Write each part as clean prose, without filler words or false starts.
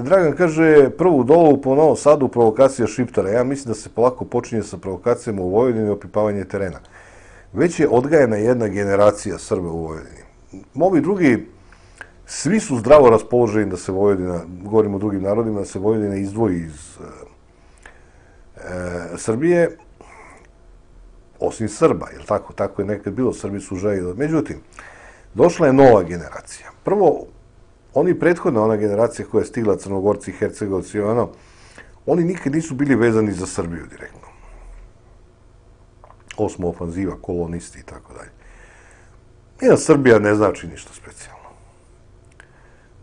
Dragan kaže, prvu dolu po Novom Sadu provokacija Šiptara. Ja mislim da se polako počinje sa provokacijama u Vojvodini i opipavanje terena. Već je odgajena jedna generacija Srba u Vojvodini. Ovi drugi, svi su zdravo raspoloženi da se Vojvodina, govorimo o drugim narodima, da se Vojvodina izdvoji iz Srbije, osim Srba, jer tako je nekad bilo, Srbi su željeli. Međutim, došla je nova generacija. Prvo, oni prethodna ona generacija koja je stigla, Crnogorci, Hercegovci, oni nikad nisu bili vezani za Srbiju direktno. Osma ofanziva, kolonisti i tako dalje. Jedna Srbija ne znači ništa specijalno.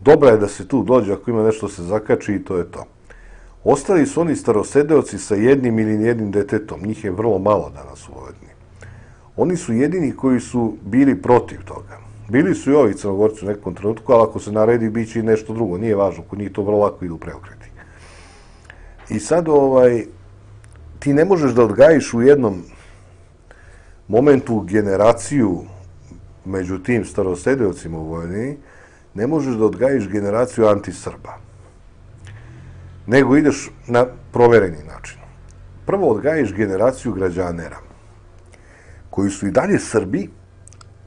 Dobra je da se tu dođe, ako ima nešto se zakači i to je to. Ostali su oni starosedeoci sa jednim ili nijednim detetom. Njih je vrlo malo danas u Vojvodini. Oni su jedini koji su bili protiv toga. Bili su i ovi Crnogorci u nekom trenutku, ali ako se naredi, bit će i nešto drugo. Nije važno, kod njih to vrlo lako idu preokreti. I sad, ti ne možeš da odgajiš u jednom momentu generaciju među tim starosedeocima u Vojvodini, ne možeš da odgajiš generaciju antisrba. Nego ideš na provereni način. Prvo odgajiš generaciju građanera, koji su i dalje Srbi,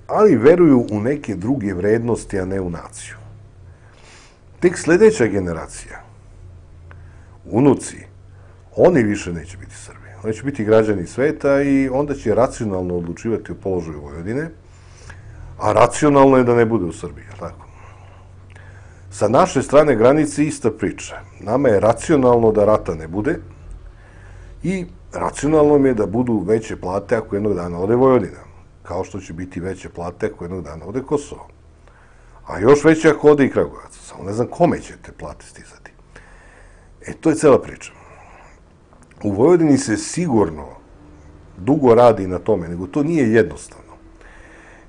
ali veruju u neke druge vrednosti, a ne u naciju. Tek sljedeća generacija, unuci, oni više neće biti Srbi. Oni će biti građani sveta i onda će racionalno odlučivati o položaju Vojvodine, a racionalno je da ne bude u Srbiji, tako? Sa naše strane granice ista priča. Nama je racionalno da rata ne bude i racionalno mi je da budu veće plate ako jednog dana ode Vojvodina, kao što će biti veće plate ako jednog dana ode Kosovo. A još veće ako ode i Kragujevac. Samo ne znam kome će te plate stizati. To je cela priča. U Vojvodini se sigurno dugo radi na tome, nego to nije jednostavno.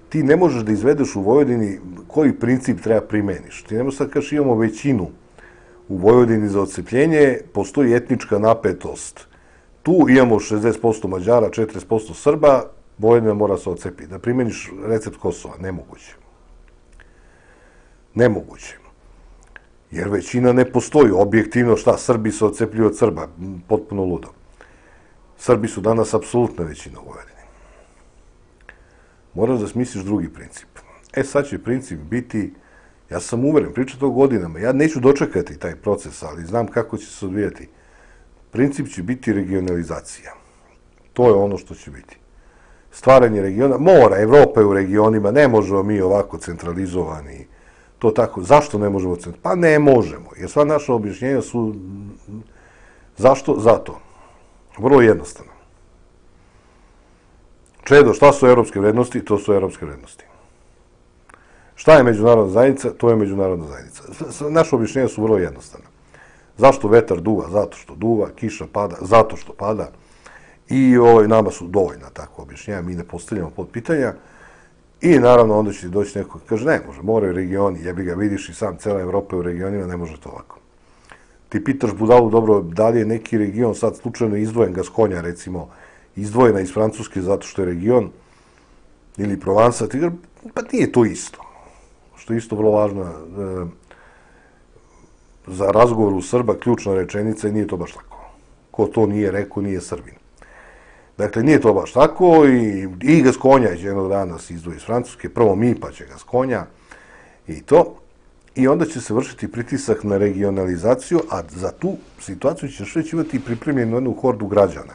Ti ne možeš da izvedeš u Vojvodini koji princip treba primeniš. Ti ne možeš sad kaži imamo većinu u Vojvodini za odcepljenje, postoji etnička napetost. Tu imamo 60% Mađara, 40% Srba, Vojvodina mora se odcepiti. Da primeniš recept Kosova, nemoguće. Nemoguće. Jer većina ne postoji. Objektivno šta? Srbi se odcepljuju od Srba. Potpuno ludo. Srbi su danas apsolutna većina u Vojvodini. Moraš da smisliš drugi princip. Sad će princip biti, ja sam uveren, pričam to godinama, ja neću dočekati taj proces, ali znam kako će se odvijati. Princip će biti regionalizacija. To je ono što će biti. Stvaranje regiona, mora, Evropa je u regionima, ne možemo mi ovako centralizovani, to tako. Zašto ne možemo centralizovati? Pa ne možemo, jer sva naša objašnjenja su, zašto? Zato. Vrlo jednostavno. Čedo, šta su evropske vrednosti? To su evropske vrednosti. Šta je međunarodna zajednica? To je međunarodna zajednica. Naše objašnjenja su vrlo jednostavne. Zašto vetar duva? Zato što duva, kiša pada, zato što pada. I nama su dovoljna takva objašnjenja, mi ne postavljamo pod pitanja. I naravno onda će doći neko koji kaže, ne može, moraju regioni, jebi ga, vidiš i sam, cela Evropa u regionima, ne može to ovako. Ti pitaš budalu, dobro, da li je neki region sad slučajno izdvojen, Gaskonja recimo, izdvojena iz Francuske zato što je region, ili Provansa, ti kaže, pa nije to isto. Što je isto vrlo važno za razgovor u Srba, ključna rečenica i nije to baš tako. Ko to nije rekao, nije Srbin. Dakle, nije to baš tako i Gaskonja će jednog dana se izdvoji iz Francuske, prvo mi pa će Gaskonja i to. I onda će se vršiti pritisak na regionalizaciju, a za tu situaciju ćeš već imati pripremljenu jednu hordu građana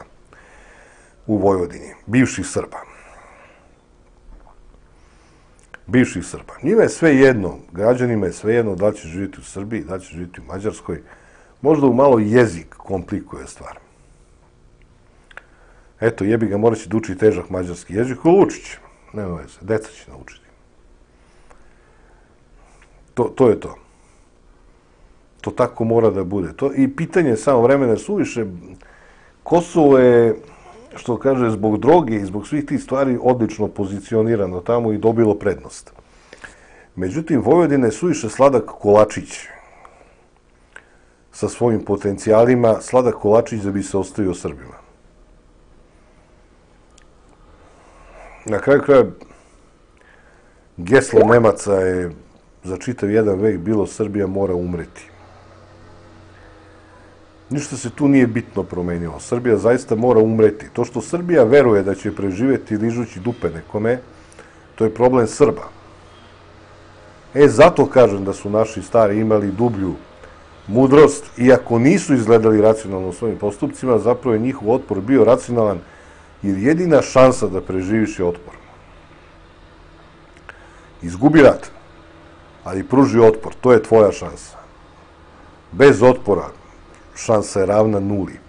u Vojvodini, bivših Srba. Bivših Srba. Njima je sve jedno, građanima je sve jedno da li će živjeti u Srbiji, da li će živjeti u Mađarskoj. Možda u malo jezik komplikuje stvar. Eto, jebi ga, morat će da uči težak mađarski jezik, ali učit će. Nema veze, deca će naučiti. To je to. To tako mora da bude. I pitanje je samo vremena suviše. Kosovo je, što kaže, zbog droge i zbog svih tih stvari odlično pozicionirano tamo i dobilo prednost. Međutim, Vojvodina je suviše sladak kolačić sa svojim potencijalima, sladak kolačić da bi se ostavio Srbima. Na kraju kraja, geslo Nemaca je za čitav jedan vek bilo Srbija mora umreti. Ništa se tu nije bitno promenilo. Srbija zaista mora umreti. To što Srbija veruje da će preživeti ližući dupe nekome, to je problem Srba. Zato kažem da su naši stari imali dublju mudrost, iako nisu izgledali racionalno u svojim postupcima, zapravo je njihov otpor bio racionalan, jer jedina šansa da preživiš je otpor. Izgubi rat, ali pruži otpor, to je tvoja šansa. Bez otpora šansa je ravna nuli.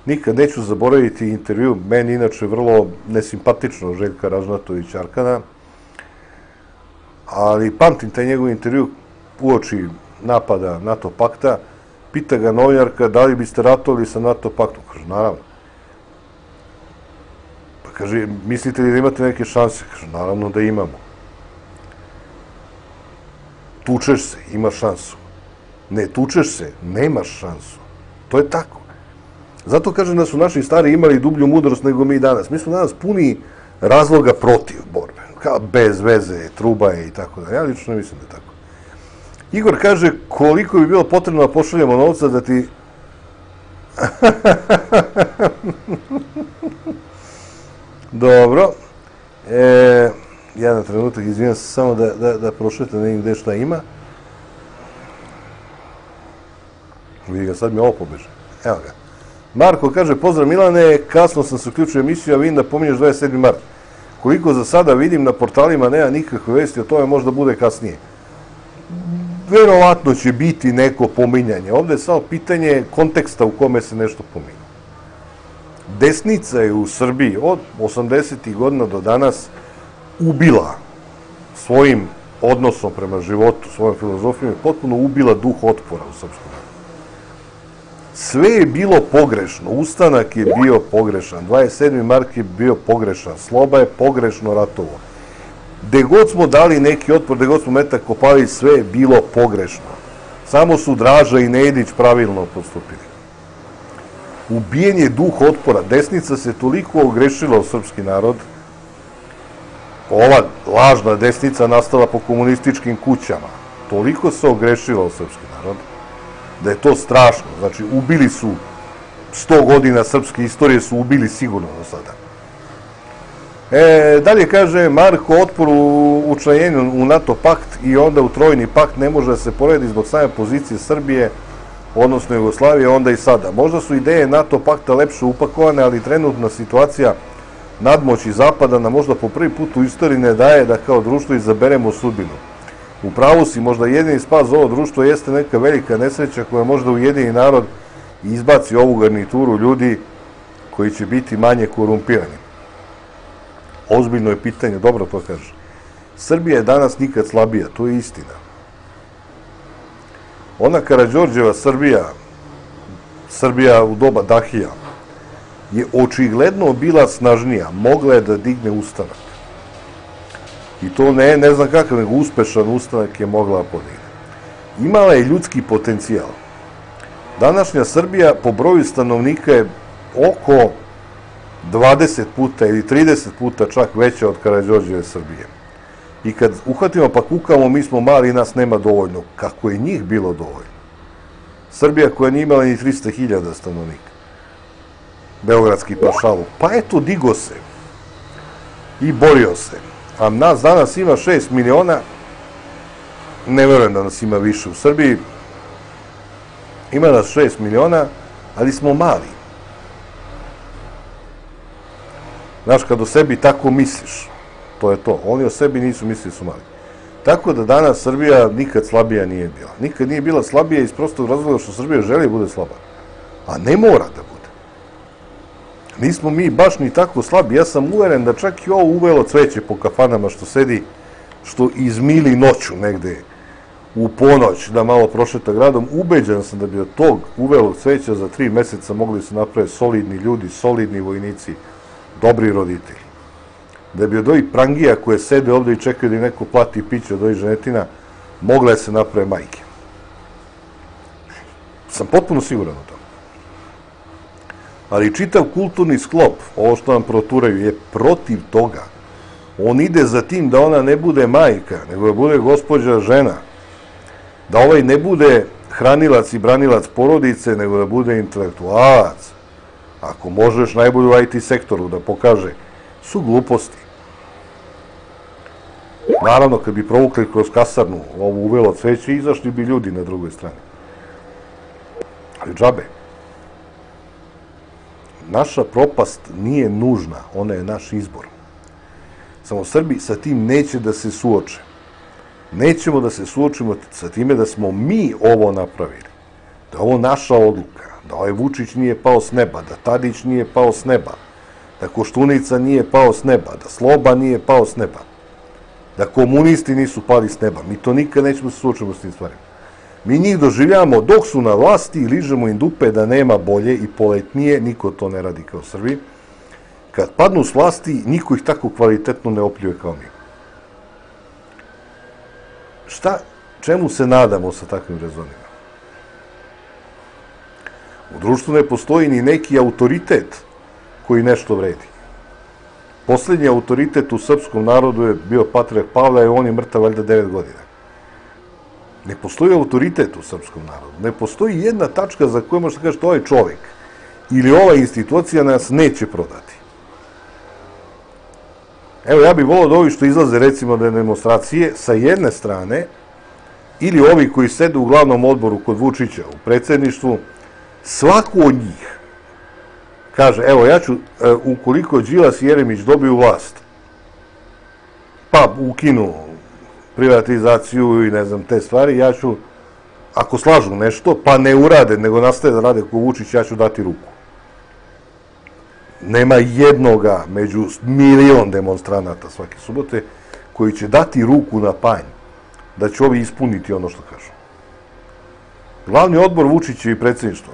Nikad neću zaboraviti intervju, meni inače vrlo nesimpatično Željka Ražnatovića Arkana, ali pamtim taj njegov intervju uoči napada NATO pakta, pita ga novinarka da li biste ratovali sa NATO paktom. Kaže, naravno. Pa kaže, mislite li da imate neke šanse? Kaže, naravno da imamo. Tučeš se, imaš šansu. Ne tučeš se, nemaš šansu. To je tako. Zato kažem da su naši stari imali dublju mudrost nego mi danas. Mi smo danas puni razloga protiv borbe. Kao bez veze, trubaje i tako da. Ja lično mislim da je tako. Igor kaže, koliko bi bilo potrebno da pošaljemo novca da ti... Dobro. Jedan trenutak, izvijem se samo da prošetam, ne vidim gde šta ima. Vidi ga, sad mi ovo pobeže. Evo ga. Marko kaže, pozdrav Milane, kasno sam se uključio emisiju, a vidim da pominješ 27. mart. Koliko za sada vidim na portalima nema nikakve vesti, o tome možda bude kasnije. Verovatno će biti neko pominjanje. Ovde je samo pitanje konteksta u kome se nešto pominje. Desnica je u Srbiji od 80. godina do danas ubila svojim odnosom prema životu, svojom filozofijom, potpuno ubila duh otpora u srpskom narodu. Sve je bilo pogrešno. Ustanak je bio pogrešan. 27. mart je bio pogrešan. Sloba je pogrešno ratovo. Gde god smo dali neki otpor, gde god smo metak kopali, sve je bilo pogrešno. Samo su Draža i Nedić pravilno postupili. Ubijen je duh otpora. Desnica se toliko ogrešila u srpski narod. Ova lažna desnica nastala po komunističkim kućama. Toliko se ogrešila u srpski narod da je to strašno. Znači, ubili su 100 godina srpske istorije, su ubili sigurno do sada. Dalje kaže, Marko, otpor u učlanjenju u NATO pakt i onda u trojni pakt ne može da se poredi zbog same pozicije Srbije, odnosno Jugoslavije, onda i sada. Možda su ideje NATO pakta lepše upakovane, ali trenutna situacija nadmoći Zapada nam možda po prvi put u istoriji ne daje da kao društvo izaberemo sudbinu. U pravu si, možda jedini spas za ovo društvo jeste neka velika nesreća koja možda ujedini narod i izbaci ovu garnituru ljudi koji će biti manje korumpirani. Ozbiljno je pitanje, dobro to kaže. Srbija je danas nikad slabija, to je istina. Ona Karađorđeva Srbija u doba Dahija, je očigledno bila snažnija, mogla je da digne ustanak. I to ne znam kakav, nego uspešan ustanak je mogla da podigne. Imala je ljudski potencijal. Današnja Srbija po broju stanovnika je oko 20 puta ili 30 puta čak veća od Karađorđeve Srbije. I kad uhvatimo pa kukamo, mi smo mali i nas nema dovoljno. Kako je njih bilo dovoljno? Srbija koja nije imala ni 300.000 stanovnika. Beogradski pašaluk. Pa eto, digo se i borio se. A nas danas ima 6 miliona, ne verujem da nas ima više u Srbiji, ima nas 6 miliona, ali smo mali. Znaš, kad o sebi tako misliš, to je to. Oni o sebi nisu mislili su mali. Tako da danas Srbija nikad slabija nije bila. Nikad nije bila slabija iz prostog razloga što Srbija želi bude slaba. A ne mora da bude. Nismo mi baš ni tako slabi. Ja sam uveren da čak i ovo uvelo cveće po kafanama što sedi, što izmili noću negde u ponoć da malo prošeta gradom. Ubeđen sam da bi od tog uvelog cveća za 3 meseca mogli se napraviti solidni ljudi, solidni vojnici, dobri roditelji. Da bi od ovih prangija koje sede ovde i čekaju da im neko plati piće od ovih ženetina, mogle se naprave majke. Sam potpuno siguran o tom. Ali čitav kulturni sklop, ovo što nam proturaju, je protiv toga. On ide za tim da ona ne bude majka, nego da bude gospođa žena. Da ovaj ne bude hranilac i branilac porodice, nego da bude intelektualac, ako možeš najbolje u IT sektoru da pokaže, su gluposti. Naravno, kad bi provukli kroz kasarnu ovu uvelo cveće, izašli bi ljudi na drugoj strani. Ali džabe. Naša propast nije nužna, ona je naš izbor. Samo Srbi sa tim neće da se suoče. Nećemo da se suočimo sa time da smo mi ovo napravili. Da je ovo naša odluka, da ovaj Vučić nije pao s neba, da Tadić nije pao s neba, da Koštunica nije pao s neba, da Sloba nije pao s neba, da komunisti nisu pali s neba. Mi to nikad nećemo se suočiti s tim stvarima. Mi njih doživljamo dok su na vlasti i ližemo im dupe da nema bolje i poletnije, niko to ne radi kao Srbi. Kad padnu s vlasti, niko ih tako kvalitetno ne opljuje kao mi. Čemu se nadamo sa takvim rezonima? U društvu ne postoji ni neki autoritet koji nešto vredi. Poslednji autoritet u srpskom narodu je bio patrijarh Pavle, i on je mrtav valjda 9 godina. Ne postoji autoritet u srpskom narodu. Ne postoji jedna tačka za koju možete kažete ovaj čovjek ili ova institucija nas neće prodati. Evo, ja bih volao da ovi što izlaze, recimo, na demonstracije, sa jedne strane, ili ovi koji sede u glavnom odboru kod Vučića u predsjedništvu, svaku od njih kaže, evo, ja ću, ukoliko Đilas i Jeremić dobiju vlast, pa ukinu privatizaciju i ne znam te stvari, ja ću, ako slažu nešto, pa ne urade, nego nastave da rade ko Vučić, ja ću dati ruku. Nema jednoga među milion demonstranata svake subote koji će dati ruku na panj da će ovi ispuniti ono što kažu. Glavni odbor Vučića i predsjedništvo.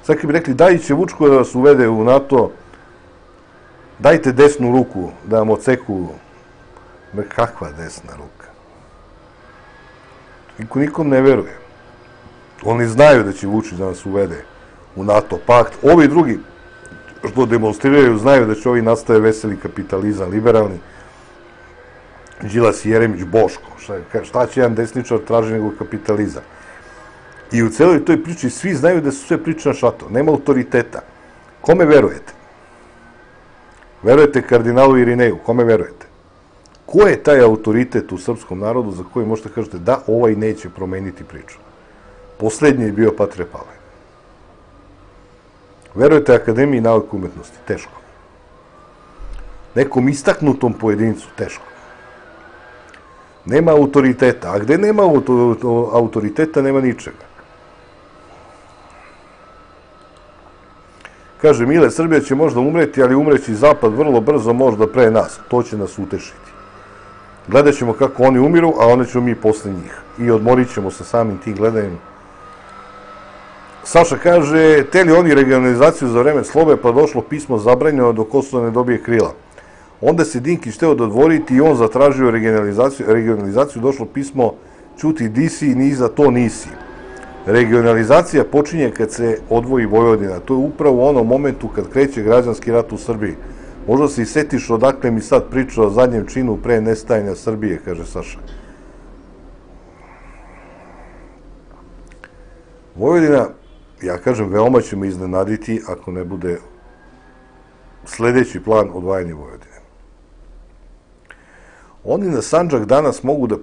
Sad kad bi rekli, daj će Vučko da vas uvede u NATO, dajte desnu ruku da vam odseku. Kakva desna ruka? Nikom ne veruje. Oni znaju da će Vučić da nas uvede u NATO pakt. Ovi drugi što demonstriraju znaju da će ovi nastave veseli kapitalizam, liberalni. Đilas i Jeremić, Boško. Šta će jedan desničar traži nego kapitalizam? I u celoj toj priči svi znaju da su sve priče na šato. Nema autoriteta. Kome verujete? Verujete kardinalu Irineju? Kome verujete? Ko je taj autoritet u srpskom narodu za koji možete kažete da ovaj neće promeniti priču? Poslednji je bio patrijarh Pavle. Verujete Akademiji nauke i umetnosti? Teško. Nekom istaknutom pojedincu? Teško. Nema autoriteta. A gde nema autoriteta, nema ničega. Kaže, Mile, Srbija će možda umreti, ali umreći Zapad vrlo brzo, možda pre nas. To će nas utešiti. Gledat ćemo kako oni umiru, a onda ćemo mi posle njih. I odmorit ćemo se samim tim gledanjem. Saša kaže, teli oni regionalizaciju za vreme Slobe, pa došlo pismo zabranjeno dok Kosovo ne dobije krila. Onda se Dinkić hteo dodvoriti i on zatražio regionalizaciju, došlo pismo, čuti di si, ni za to nisi. Regionalizacija počinje kad se odvoji Vojvodina. To je upravo u onom momentu kad kreće građanski rat u Srbiji. Možda se i setiš odakle mi sad priča o zadnjem činu pre nestajanja Srbije, kaže Saša. Vojvodina, ja kažem, veoma će me iznenaditi ako ne bude sledeći plan odvajanja Vojvodine. Oni na Sandžak danas mogu da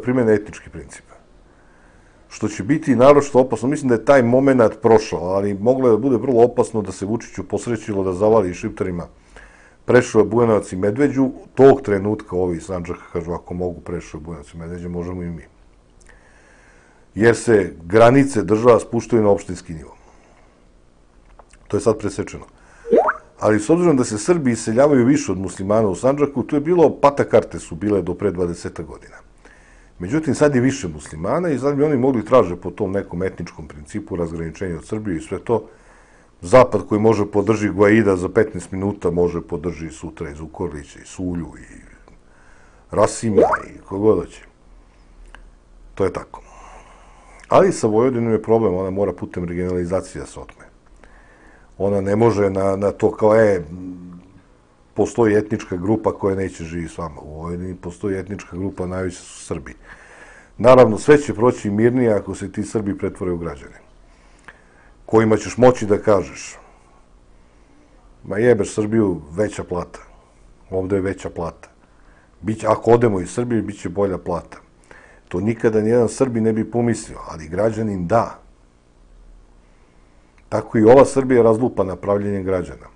primene etnički princip. Što će biti naročito opasno. Mislim da je taj moment prošao, ali moglo je da bude vrlo opasno da se Vučiću posrećilo da zavali Šiptarima Preševa, Bujanovac i Medveđu. Tog trenutka ovi iz Sandžaka kažu, ako mogu Preševa, Bujanovac i Medveđu, možemo i mi. Jer se granice država spuštaju na opštinski nivo. To je sad presečeno. Ali s obzirom da se Srbi iseljavaju više od muslimana u Sandžaku, tu je bilo, patakarte su bile do pre 20 godina. Međutim, sad je više muslimana i sad bi oni mogli traže po tom nekom etničkom principu razgraničenja od Srbije i sve to. Zapad koji može podrži Guaida za 15 minuta, može podrži sutra i Zukorlića i Sulju i Rasima i kogod hoće. To je tako. Ali sa Vojvodinom je problem, ona mora putem regionalizacije da se otme. Ona ne može na to kao, postoji etnička grupa koja neće živi s vama. U Vojvodini postoji etnička grupa, najveće su Srbi. Naravno, sve će proći mirnije ako se ti Srbi pretvore u građane, kojima ćeš moći da kažeš, ma jebeš Srbiju, veća plata. Ovde je veća plata. Ako odemo iz Srbije, bit će bolja plata. To nikada nijedan Srbi ne bi pomislio, ali građanin da. Tako i ova Srbija razlupa na pravljenje građana.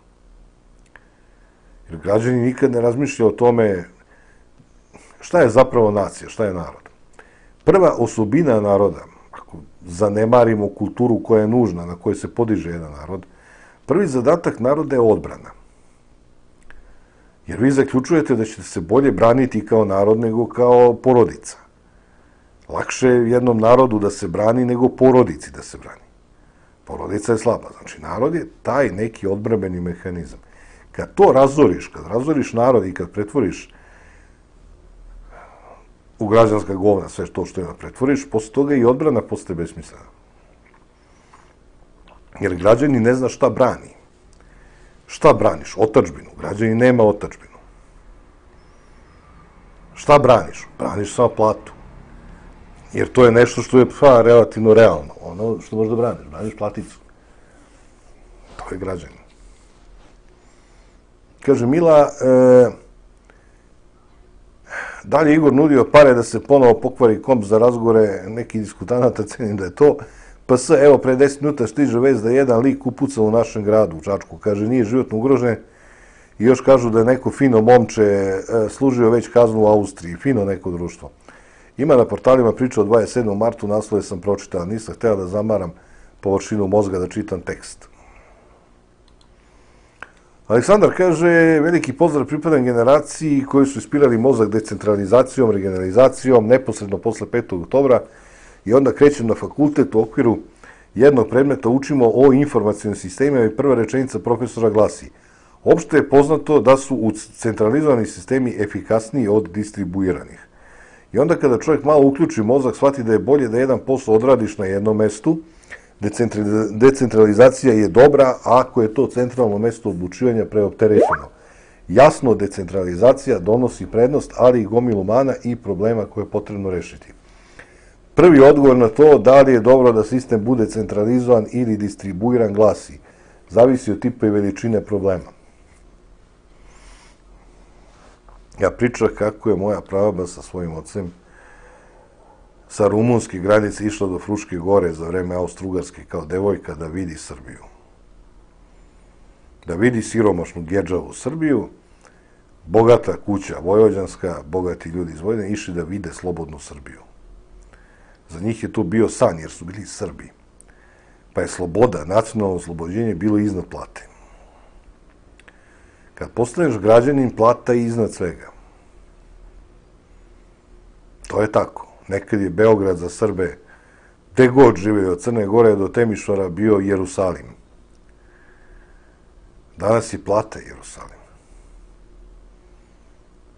Jer građani nikad ne razmišlja o tome šta je zapravo nacija, šta je narod. Prva osobina naroda, ako zanemarimo kulturu koja je nužna, na kojoj se podiže jedan narod, prvi zadatak naroda je odbrana. Jer vi zaključujete da ćete se bolje braniti kao narod nego kao porodica. Lakše je jednom narodu da se brani nego porodici da se brani. Porodica je slaba. Znači, narod je taj neki odbrambeni mehanizam. Kad to razoriš, kad razoriš narod i kad pretvoriš u građanska govna sve to što ima pretvoriš, posle toga i odbrana postaje besmislena. Jer građani ne zna šta brani. Šta braniš? Otadžbinu. Građani nema otadžbinu. Šta braniš? Braniš samo platu. Jer to je nešto što je relativno realno. Ono što možeš da braniš. Braniš platicu. To je građanin. Kaže Mila, dalje Igor nudio pare da se ponovo pokvari komp za razgovore nekih diskutanata, cenim da je to. PS, evo, pre 10 minuta stiže vez da je jedan lik upucao u našem gradu, u Čačku. Kaže, nije životno ugrožen i još kažu da je neko fino momče služio već kaznu u Austriji. Fino neko društvo. Ima na portalima priča o 27. martu, naslove sam pročitao. Nisam hteo da zamaram površinu mozga da čitam tekst. Aleksandar kaže, veliki pozdrav pripadam generaciji koji su ispirali mozak decentralizacijom, regionalizacijom, neposredno posle 5. oktobra i onda krećem na fakultet u okviru jednog predmeta učimo o informacionim sistemima i prva rečenica profesora glasi: opšte je poznato da su centralizovani sistemi efikasniji od distribuiranih. I onda kada čovjek malo uključi mozak, shvati da je bolje da jedan posao odradiš na jednom mestu. Decentralizacija je dobra ako je to centralno mesto odlučivanja preopterećeno. Jasno, decentralizacija donosi prednost, ali i gomilu mana i problema koje je potrebno rešiti. Prvi odgovor na to da li je dobro da sistem bude centralizovan ili distribuiran glasi: zavisi od tipa i veličine problema. Ja pričam kako je moja prababa sa svojim ocem sa rumunske granice išla do Fruške gore za vreme Austro-Ugarske kao devojka da vidi Srbiju. Da vidi siromašnu gedžavu Srbiju, bogata kuća vojvođanska, bogati ljudi iz Vojvodine, išli da vide slobodnu Srbiju. Za njih je to bio san, jer su bili Srbi. Pa je sloboda, nacionalno oslobođenje bilo iznad plate. Kad postaneš građanin, plata je iznad svega. To je tako. Nekad je Beograd za Srbe, gde god žive od Crne Gore do Temišvara, bio Jerusalim. Danas je plata Jerusalim.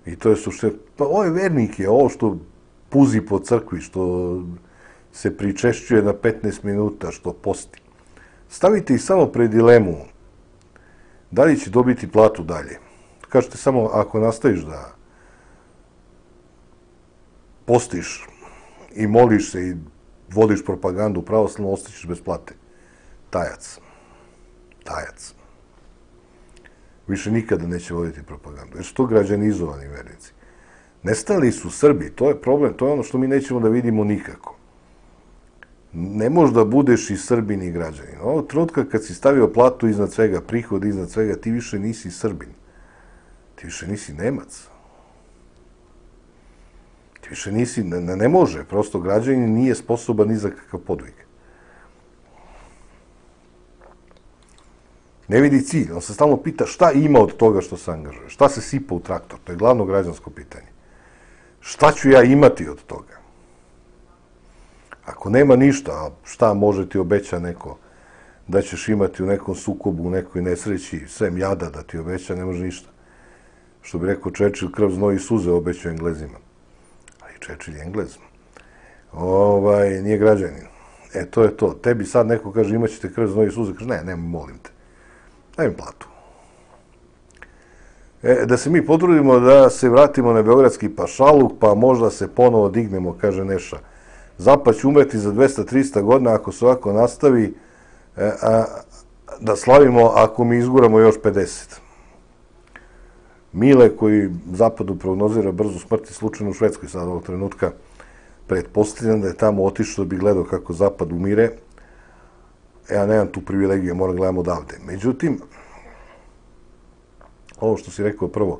I to je suština. Pa ovo je vernik je, ovo što puzi po crkvi, što se pričešćuje na 15 minuta, što posti. Stavite ih samo pred dilemu da li će dobiti platu dalje. Kažete samo, ako nastaviš da postiš i moliš se i vodiš propagandu pravoslavno, ostaćeš bez plate. Tajac. Tajac. Više nikada neće voditi propagandu. Jer su to građanizovani vernici. Nestali su Srbi, to je problem, to je ono što mi nećemo da vidimo nikako. Ne možeš da budeš i Srbin i građanin. Ovog trenutka kad si stavio platu iznad svega, prihod iznad svega, ti više nisi Srbin. Ti više nisi Nemac. Ti više nisi, ne može, prosto građanin nije sposoban ni za kakav podvig. Ne vidi cilj, on se stalno pita šta ima od toga što se angažuje, šta se sipa u traktor, to je glavno građansko pitanje. Šta ću ja imati od toga? Ako nema ništa, šta može ti obeća neko da ćeš imati u nekom sukobu, u nekoj nesreći, sem jada da ti obeća, ne može ništa. Što bi rekao Churchill, krv, znoj i suze obećao Englezima. Ali Churchill je Englez. Nije građanin. To je to. Tebi sad neko kaže imaćete krv, znoj i suze, kaže ne, molim te. Daj mi platu. Da se mi potrudimo da se vratimo na beogradski pašaluk, pa možda se ponovo dignemo, kaže Neša. Zapad će umreti za 200-300 godina ako se ovako nastavi, da slavimo ako mi izguramo još 50. Mile, koji Zapadu prognozira brzu smrt, slučajno u Švedskoj sad ovog trenutka, pretpostavljam da je tamo otišao da bi gledao kako Zapad umire. Ja nemam tu privilegiju, moram gledam odavde. Međutim, ovo što si rekao prvo,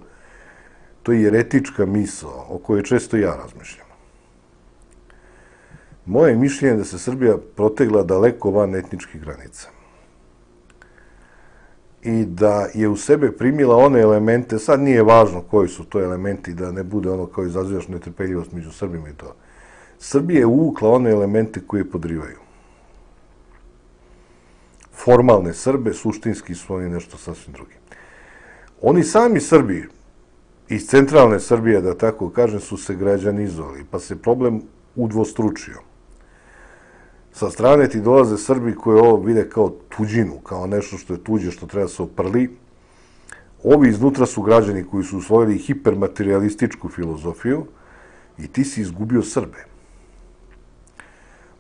to je jeretička misao o kojoj često ja razmišljam. Moje mišljenje je da se Srbija protegla daleko van etničkih granica. I da je u sebe primila one elemente, sad nije važno koji su to elementi, da ne bude ono kao izazivaš netrpeljivost među Srbima i to. Srbija je uvukla one elemente koje podrivaju. Formalne Srbe, suštinski su oni nešto sasvim drugi. Oni sami Srbi iz centralne Srbije, da tako kažem, su se građanizovali, pa se problem udvostručio. Sa strane ti dolaze Srbi koji ovo vide kao tuđinu, kao nešto što je tuđe, što treba se oprli. Ovi iznutra su građani koji su usvojili hipermaterialističku filozofiju i ti si izgubio Srbe.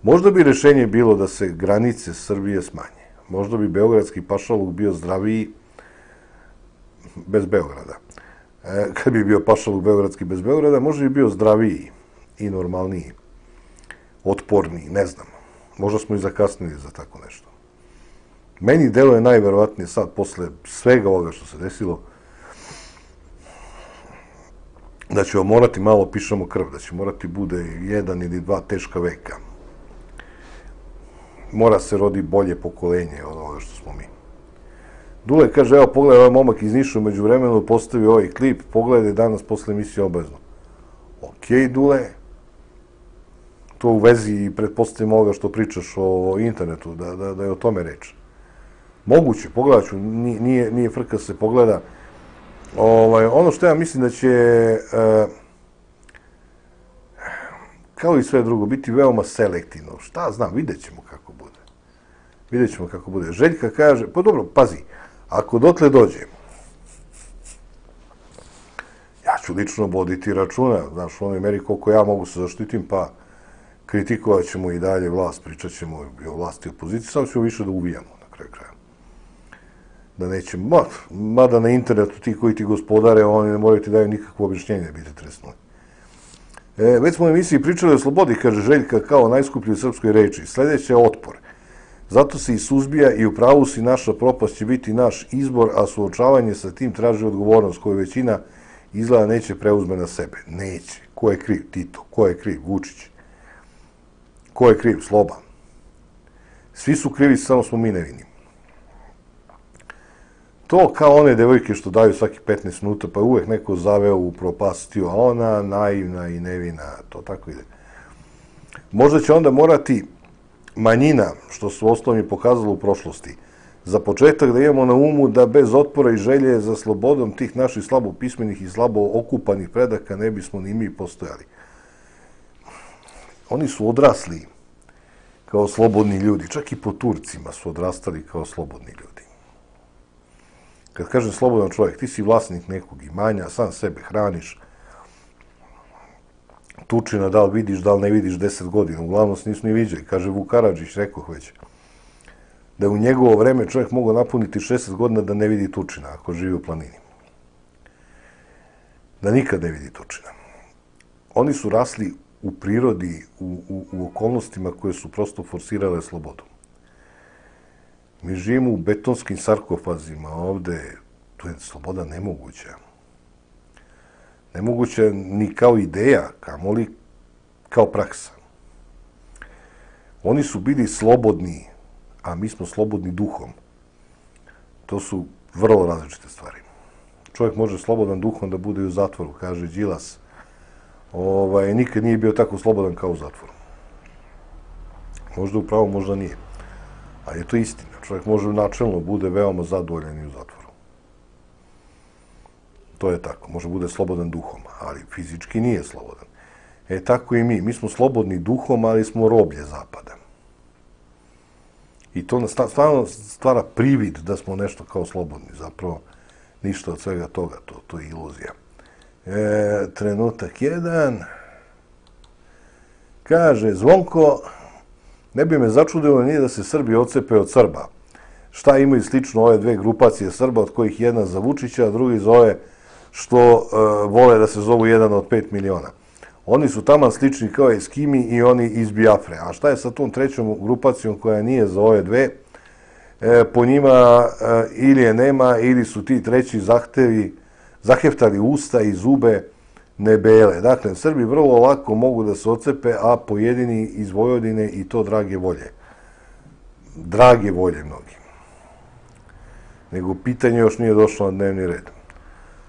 Možda bi rešenje bilo da se granice Srbije smanje. Možda bi beogradski pašaluk bio zdraviji bez Beograda. Kad bi bio pašaluk beogradski bez Beograda, možda bi bio zdraviji i normalniji, otporniji, ne znam. Možda smo i zakasnili za tako nešto. Meni deluje najverovatnije sad, posle svega ovoga što se desilo, da ćemo morati malo pišamo krv, da će morati bude 1 ili 2 teška veka. Mora se rodi bolje pokolenje od ovoga što smo mi. Dule kaže, evo pogledaj, ovaj momak iz Niša umeđu vremenu postavio ovaj klip, pogledaj danas posle emisije obavezno. Okej, Dule, to u vezi i pretpostavljam ovoga što pričaš o internetu, da je o tome reč. Moguće, pogledat ću, nije frka se pogleda. Ono što ja mislim da će, kao i sve drugo, biti veoma selektivno. Šta znam, vidjet ćemo kako bude. Vidjet ćemo kako bude. Željka kaže, pa dobro, pazi, ako dotle dođe, ja ću lično voditi računa, znaš, u onoj meri koliko ja mogu se zaštitim, pa kritikovat ćemo i dalje vlast, pričat ćemo o vlasti i opoziciji, samo ćemo više da uvijamo na kraju kraja. Da nećemo, mada na internetu ti koji ti gospodare, oni ne moraju ti daju nikakvo objašnjenje, biti tresnuli. Već smo u emisiji pričali o slobodi, kaže Željka, kao najskupljoj srpskoj reči. Sljedeće je otpor. Zato se i suzbija i u pravu si naša propast će biti naš izbor, a suočavanje sa tim traži odgovornost koju većina izgleda neće preuzme na sebe. Neće. Ko je kriv? Tito. Ko je kriv? Vučić. Ko je kriv? Sloba. Svi su krivi, samo smo mi nevini. To kao one devojke što daju svaki 15 minuta, pa je uvek neko zaveo u propastiju, a ona naivna i nevina, to tako ide. Možda će onda morati manjina, što su osnovni pokazalo u prošlosti, za početak da imamo na umu da bez otpora i želje za slobodom tih naših slabo pismenih i slabo okupanih predaka ne bismo ni mi postojali. Oni su odrasli kao slobodni ljudi, čak i po Turcima su odrastali kao slobodni ljudi. Kad kažem slobodan čovjek, ti si vlasnik nekog imanja, sam sebe hraniš, tučina, da li vidiš, da li ne vidiš 10 godina, uglavnom se nisu ni viđali. Kaže Vuk Karadžić, rekoh već, da je u njegovo vreme čovjek mogao napuniti 60 godina da ne vidi tučina, ako živi u planini. Da nikad ne vidi tučina. Oni su rasli u prirodi, u okolnostima koje su prosto forsirale slobodu. Mi živimo u betonskim sarkofazima ovde, tu je sloboda nemoguća. Nemoguća ni kao ideja, kamoli kao praksa. Oni su bili slobodni, a mi smo slobodni duhom. To su vrlo različite stvari. Čovjek može slobodan duhom da bude u zatvoru, kaže Đilas. Nikad nije bio tako slobodan kao u zatvoru. Možda upravo, možda nije. Ali je to istina. Čovjek može načelno bude veoma zadovoljan i u zatvoru. To je tako. Može bude slobodan duhom, ali fizički nije slobodan. Tako i mi. Mi smo slobodni duhom, ali smo roblje Zapada. I to nas stvarno stvara privid da smo nešto kao slobodni. Zapravo, ništa od svega toga. To je iluzija. Trenutak 1. Kaže, Zvonko, ne bi me začudilo nije da se Srbi odcepe od Srba. Šta imaju slično ove dve grupacije Srba, od kojih jedna za Vučića, a drugi za ove što vole da se zovu jedan od 5 miliona. Oni su taman slični kao Eskimi i oni iz Biafre. A šta je sa tom trećom grupacijom koja nije za ove dve? Po njima ili je nema, ili su ti treći zaheftali usta i zube nebele. Dakle, Srbi vrlo lako mogu da se odcepe, a pojedini iz Vojvodine i to drage volje. Drage volje mnogi. Nego pitanje još nije došlo na dnevni red.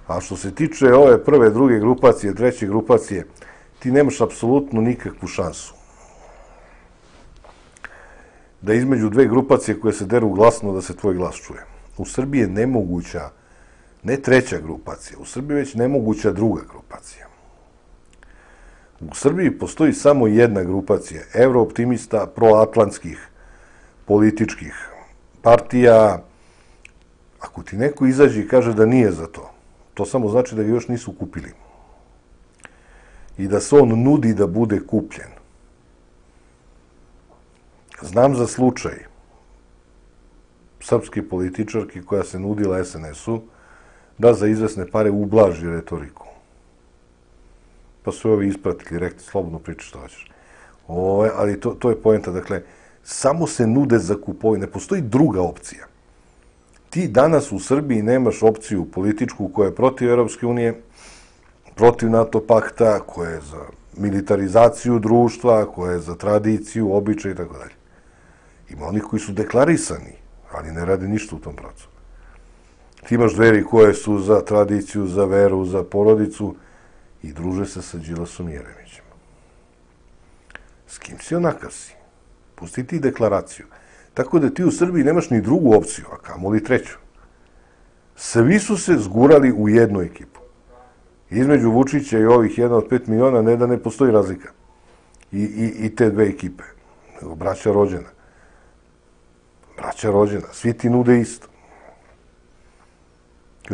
A što se tiče ove prve, druge grupacije, treće grupacije, ti nemaš apsolutno nikakvu šansu da između dve grupacije koje se deru glasno da se tvoj glas čuje. U Srbiji je nemoguća, ne treća grupacija, u Srbiji već nemoguća druga grupacija. U Srbiji postoji samo jedna grupacija, evrooptimista, proatlantskih, političkih partija. Ako ti neko izađe i kaže da nije za to, to samo znači da ga još nisu kupili. I da se on nudi da bude kupljen. Znam za slučaj srpske političarke koja se nudila SNS-u da za izvesne pare ublaži retoriku. Pa su ovi ispratili, rekli, slobodno priča što hoćeš. Ali to je poenta. Dakle, samo se nude za kupovine. Ne postoji druga opcija. Ti danas u Srbiji nemaš opciju političku koja je protiv Europske unije, protiv NATO pakta, koja je za militarizaciju društva, koja je za tradiciju, običaj i tako dalje. Ima onih koji su deklarisani, ali ne rade ništa u tom pravcu. Ti imaš Dveri koje su za tradiciju, za veru, za porodicu i druže se sa Đilasom i Jeremićem. S kim si onakav si? Pusti ti deklaraciju. Tako da ti u Srbiji nemaš ni drugu opciju, a kamoli treću. Svi su se zgurali u jednu ekipu. Između Vučića i ovih 1 od 5 miliona ne da ne postoji razlika. I te dve ekipe. Nego braća rođena. Braća rođena. Svi ti nude isto.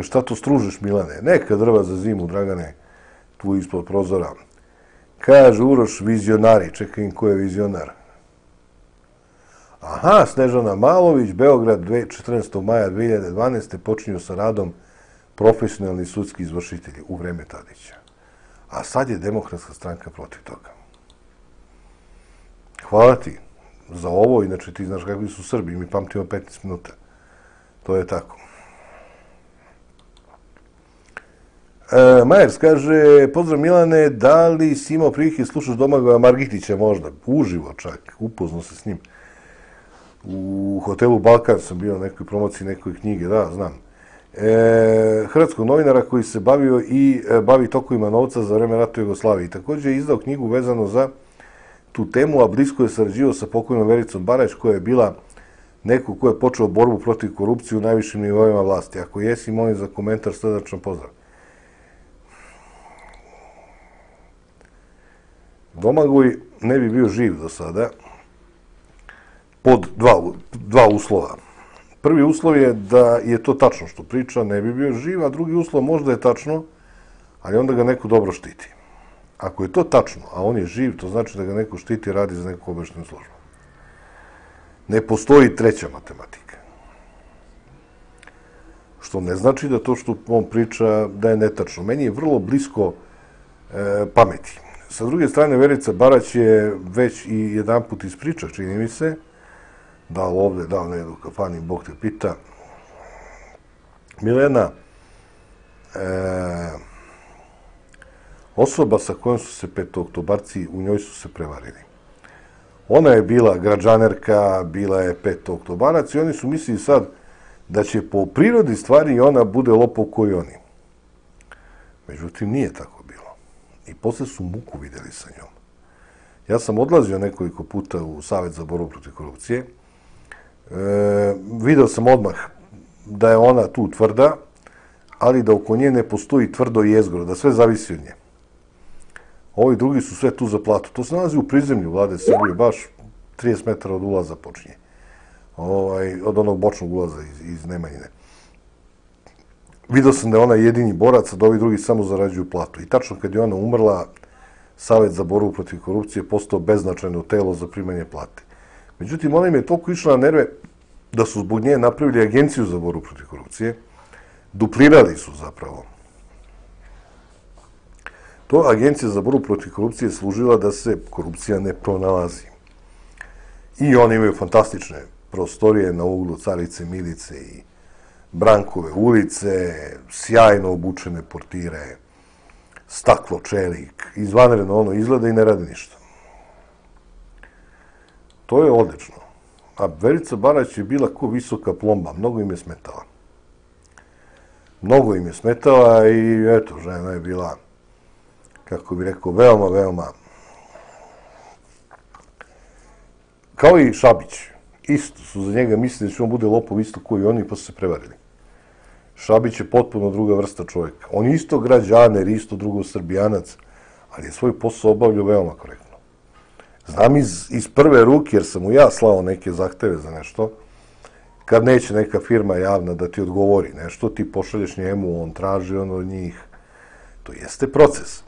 Šta to stružiš, Milane? Neka drva za zimu, Dragane, tu ispod prozora. Kaže Uroš, vizionari. Čekaj im ko je vizionar. Aha, Snežana Malović, Beograd, 14. maja 2012. počinju sa radom profesionalni sudski izvršitelji u vreme Tadića. A sad je Demokratska stranka protiv toga. Hvala ti za ovo, inače ti znaš kakvi su Srbi, mi pamtimo 15 minuta. To je tako. Majers kaže, pozdrav Milane, da li si imao prilike slušaš Domagoja Margitića možda? Uživo čak, upoznao se s njim. U hotelu Balkan sam bio na nekoj promociji nekoj knjige, da, znam. Hrvatskog novinara koji se bavio i bavi tokovima novca za vreme rata u Jugoslaviji. Također je izdao knjigu vezano za tu temu, a blisko je sarađivao sa pokojnom Vericom Barać, koja je bila neko ko je počeo borbu protiv korupcije u najvišim nivoima vlasti. Ako jesi, molim za komentar, srdačan pozdrav. Domagoj ne bi bio živ do sada pod dva uslova. Prvi uslov je da je to tačno što priča, ne bi bio živ, a drugi uslov možda je tačno, ali onda ga neko dobro štiti. Ako je to tačno, a on je živ, to znači da ga neko štiti i radi za neku obeštenu službu. Ne postoji treća matematika. Što ne znači da to što on priča da je netačno. Meni je vrlo blisko pameti. Sa druge strane, Verica Barać je već i jedan put ispričao, čini mi se, da li ovde, da li ne u kafani, Bog te pita. Milena, osoba sa kojom su se petooktobarci, u njoj su se prevarili. Ona je bila građanerka, bila je petoktobarac i oni su mislili sad da će po prirodi stvari ona bude lopov koji oni. Međutim, nije tako bilo. I posle su muku videli sa njom. Ja sam odlazio nekoliko puta u Savet za borbu protiv korupcije. Video sam odmah da je ona tu tvrda, ali da oko nje ne postoji tvrdo jezgro, da sve zavisi od nje. Ovi drugi su sve tu za platu. To se nalazi u prizemlju vlade Srbije, baš 30 metara od ulaza počinje. Od onog bočnog ulaza iz Nemanjine. Video sam da je ona jedini borac, a da ovi drugi samo zarađuju platu. I tačno kad je ona umrla, Savet za borbu protiv korupcije postao beznačajno telo za primanje plate. Međutim, ona im je toliko išla na nerve da su zbog nje napravili agenciju za borbu protiv korupcije, duplirali su zapravo. To agencija za borbu protiv korupcije je služila da se korupcija ne pronalazi. I oni imaju fantastične prostorije na uglu Carice Milice i Brankove ulice, sjajno obučene portire, staklo, čelik, izvanredno ono izgleda i ne radi ništa. To je odlično. A Verica Barać je bila ko visoka plomba, mnogo im je smetala. Mnogo im je smetala i eto, žena je bila, kako bih rekao, veoma, veoma. Kao i Šabić. Isto su za njega mislili da će on bude lopov isto koji i oni, pa su se prevarili. Šabić je potpuno druga vrsta čovjeka. On je isto građaner, isto drugo srbijanac, ali je svoj posao obavljao veoma korektno. Znam iz prve ruke, jer sam mu ja slao neke zahteve za nešto, kad neće neka firma javna da ti odgovori nešto, ti pošalješ njemu, on traži ono od njih. To jeste proces.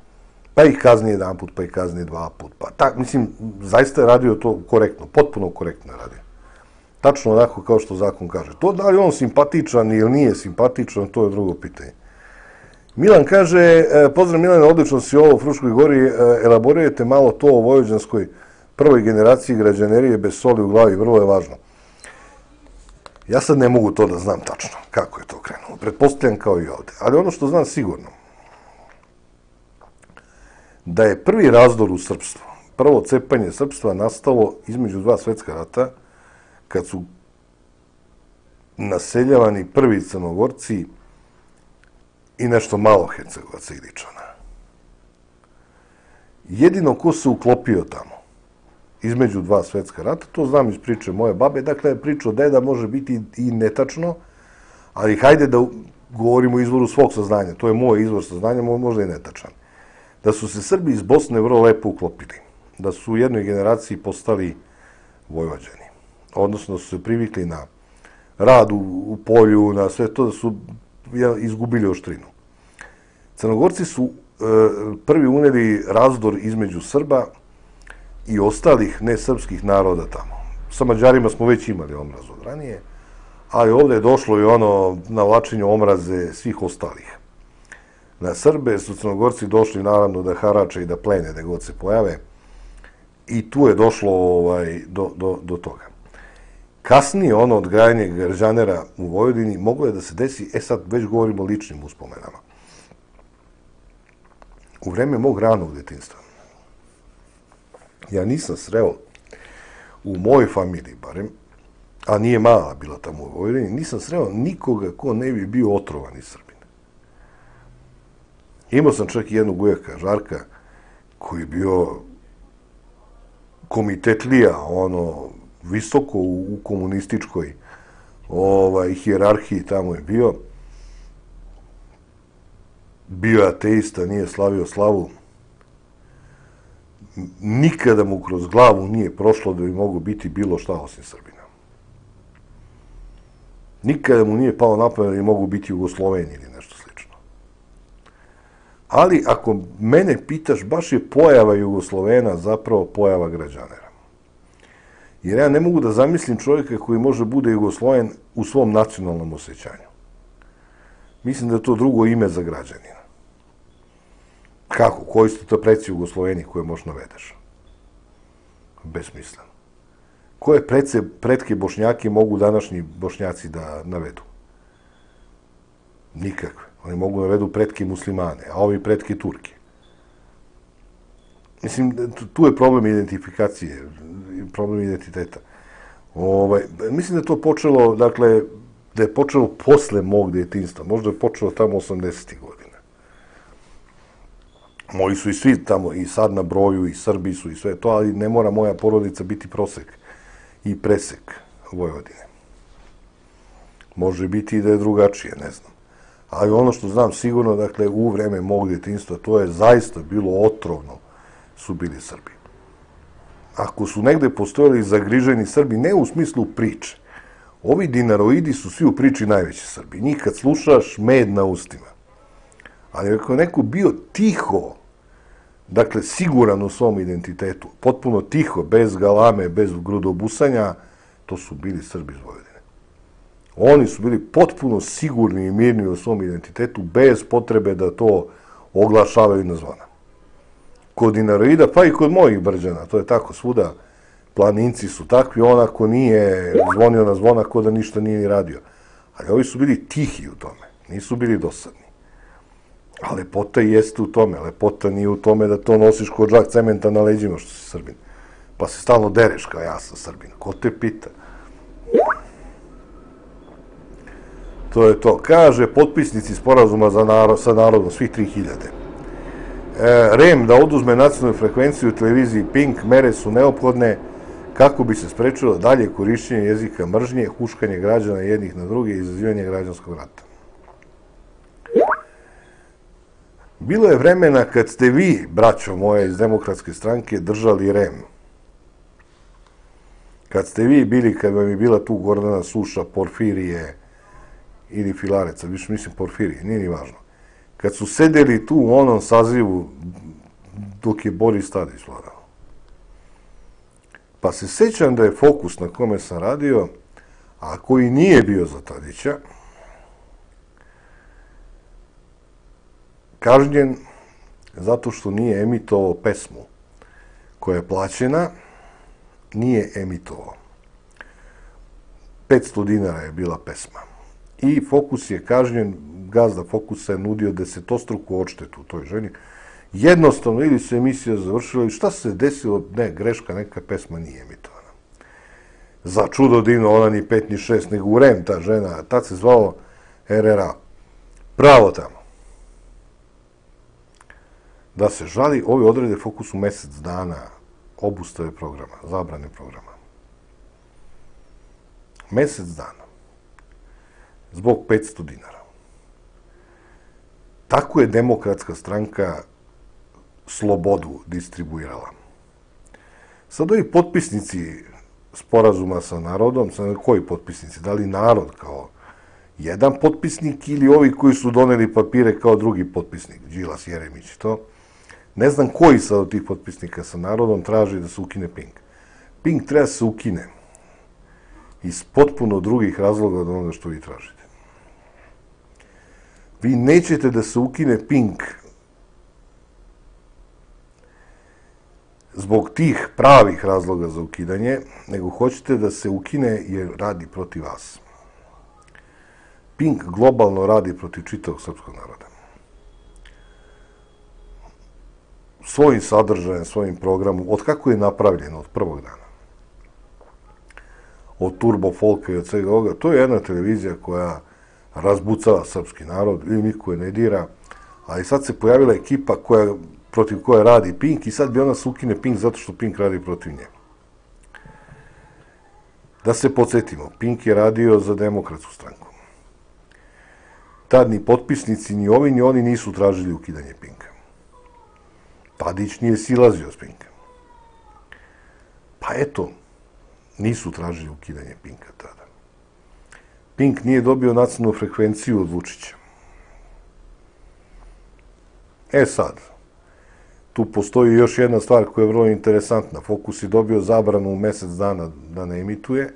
Pa ih kazni jedan put, pa ih kazni dva put. Pa tak, mislim, zaista je radio to korektno, potpuno korektno je radio. Tačno onako kao što zakon kaže. To da li on simpatičan ili nije simpatičan, to je drugo pitanje. Milan kaže, pozdrav Milane, odlično si ovo u Fruškoj Gori, elaborirajte malo to o vojvođanskoj prvoj generaciji građanerije bez soli u glavi, vrlo je važno. Ja sad ne mogu to da znam tačno kako je to krenulo. Pretpostavljam kao i ovde. Ali ono što znam sigurno, da je prvi razdor u srpstvu, prvo cepanje srpstva nastalo između dva svetska rata, kad su naseljavani prvi Crnogorci i nešto malo Hercegovaca i Iličana. Jedino ko se uklopio tamo, između dva svetska rata, to znam iz priče moje babe, dakle, priča od deda može biti i netačno, ali hajde da govorimo o izvoru svog saznanja, to je moj izvor saznanja, možda i netačan. Da su se Srbi iz Bosne vrlo lepo uklopili, da su u jednoj generaciji postali Vojvođani, odnosno da su se privikli na rad u polju, na sve to, da su izgubili oštrinu. Crnogorci su prvi uneli razdor između Srba i ostalih nesrpskih naroda tamo. Sa Mađarima smo već imali omraz od ranije, ali ovdje je došlo i ono navlačenje omraze svih ostalih. Na Srbe su Crnogorci došli naravno da harače i da plene da god se pojave i tu je došlo do toga. Kasnije ono odgajanje građanera u Vojvodini moglo je da se desi, sad već govorimo o ličnim uspomenama. U vreme mog ranog detinjstva ja nisam sreo u mojoj familiji barem, a nije mala bila tamo u Vojvodini, nisam sreo nikoga ko ne bi bio otrovan iz Srbine. Imao sam čak i jednog ujaka, Žarka, koji je bio komitetlija, ono, visoko u komunističkoj hijerarhiji tamo je bio. Bio je ateista, nije slavio slavu. Nikada mu kroz glavu nije prošlo da bi mogo biti bilo šta osim Srbina. Nikada mu nije palo na pamet da bi mogu biti Jugosloveni ili nešto slično. Ali ako mene pitaš, baš je pojava Jugoslovena zapravo pojava građanera. Jer ja ne mogu da zamislim čovjeka koji može bude Jugosloven u svom nacionalnom osjećanju. Mislim da je to drugo ime za građanina. Kako? Koji su to preci Jugosloveni koje možeš navedeš? Besmisleno. Koje pretke Bošnjake mogu današnji Bošnjaci da navedu? Nikakve. Oni mogu navedu pretke muslimane, a ovi pretke Turke. Mislim, tu je problem identifikacije, problem identiteta. Mislim da je to počelo, dakle, da je počelo posle mog djetinjstva. Možda je počelo tamo 80. godine. Moji su i svi tamo, i sad na broju, i Srbi su i sve to, ali ne mora moja porodica biti prosek i presek Vojvodine. Može biti i da je drugačije, ne znam. Ali ono što znam sigurno, dakle, u vreme mog djetinjstva, to je zaista bilo otrovno, su bili Srbi. Ako su negde postojali zagriženi Srbi, ne u smislu priče, ovi dinaroidi su svi u priči najveći Srbi. Njih kad slušaš, med na ustima. Ali ako je neko bio tiho dakle, siguran u svom identitetu, potpuno tiho, bez galame, bez grudobusanja, to su bili Srbi iz Vojvodine. Oni su bili potpuno sigurni i mirni u svom identitetu, bez potrebe da to oglašavaju na zvona. Kod Dinaroida, pa i kod mojih Brđana, to je tako svuda, planinci su takvi, on ako nije zvonio na zvona, ko da ništa nije ni radio. Ali ovi su bili tihi u tome, nisu bili dosadni. A lepota jeste u tome, lepota nije u tome da to nosiš kod džak cementa na leđima što si Srbin. Pa se stalno dereš kao ja sam Srbin. Ko te pita? To je to. Kaže, potpisnici sporazuma sa narodom, svih 3000. REM da oduzme nacionalnu frekvenciju u televiziji Pink, mere su neophodne kako bi se sprečilo dalje korišćenje jezika mržnje, huškanje građana jednih na druge i izazivanje građanskog rata. Bilo je vremena kad ste vi, braćo moje iz Demokratske stranke, držali REM. Kad ste vi bili, kad vam je bila tu Gordana Suša, Porfirije ili Filareca, više mislim Porfirije, nije ni važno. Kad su sedeli tu u onom sazivu dok je Boris Tadić vladao. Pa se sećam da je Fokus na kome sam radio, a koji nije bio za Tadića, kažnjen zato što nije emitovao pesmu koja je plaćena, nije emitovao. 500 dinara je bila pesma. I Fokus je kažnjen, gazda Fokusa je nudio desetostruku odštetu toj ženi. Jednostavno, ili se emisija završila, ili šta se desilo, ne, greška, neka pesma nije emitovana. Za čudo divno, ona ni 5 ni 6, nego u REM, ta žena, tad se zvao RRA. Pravo tamo. Da se žali, ovi odrede Fokusu mesec dana obustave programa, zabrane programa. Mesec dana. Zbog 500 dinara. Tako je Demokratska stranka slobodu distribuirala. Sad ovi potpisnici sporazuma sa narodom, koji potpisnici? Da li narod kao jedan potpisnik ili ovi koji su doneli papire kao drugi potpisnik, Đilas, Jeremić i to? Ne znam koji sad od tih potpisnika sa narodom traži da se ukine Pink. Pink treba se ukine iz potpuno drugih razloga od onoga što vi tražite. Vi nećete da se ukine Pink zbog tih pravih razloga za ukidanje, nego hoćete da se ukine jer radi protiv vas. Pink globalno radi protiv čitavog srpskog naroda. Svojim sadržajem, svojim programom, od kako je napravljeno, od prvog dana. Od Turbo Folka i od svega ovoga. To je jedna televizija koja razbucava srpski narod, ili niko je ne dira, ali sad se pojavila ekipa protiv koje radi Pink i sad bi ona se ukine Pink zato što Pink radi protiv nje. Da se podsjetimo, Pink je radio za Demokratsku stranku. Tad ni potpisnici, ni ovi, ni oni nisu tražili ukidanje Pinka. Tadić nije silazio s Pinka. Pa eto, nisu tražili ukidanje Pinka tada. Pink nije dobio nacionalnu frekvenciju od Vučića. E sad, tu postoji još jedna stvar koja je vrlo interesantna. Fokus je dobio zabranu u mesec dana da ne emituje,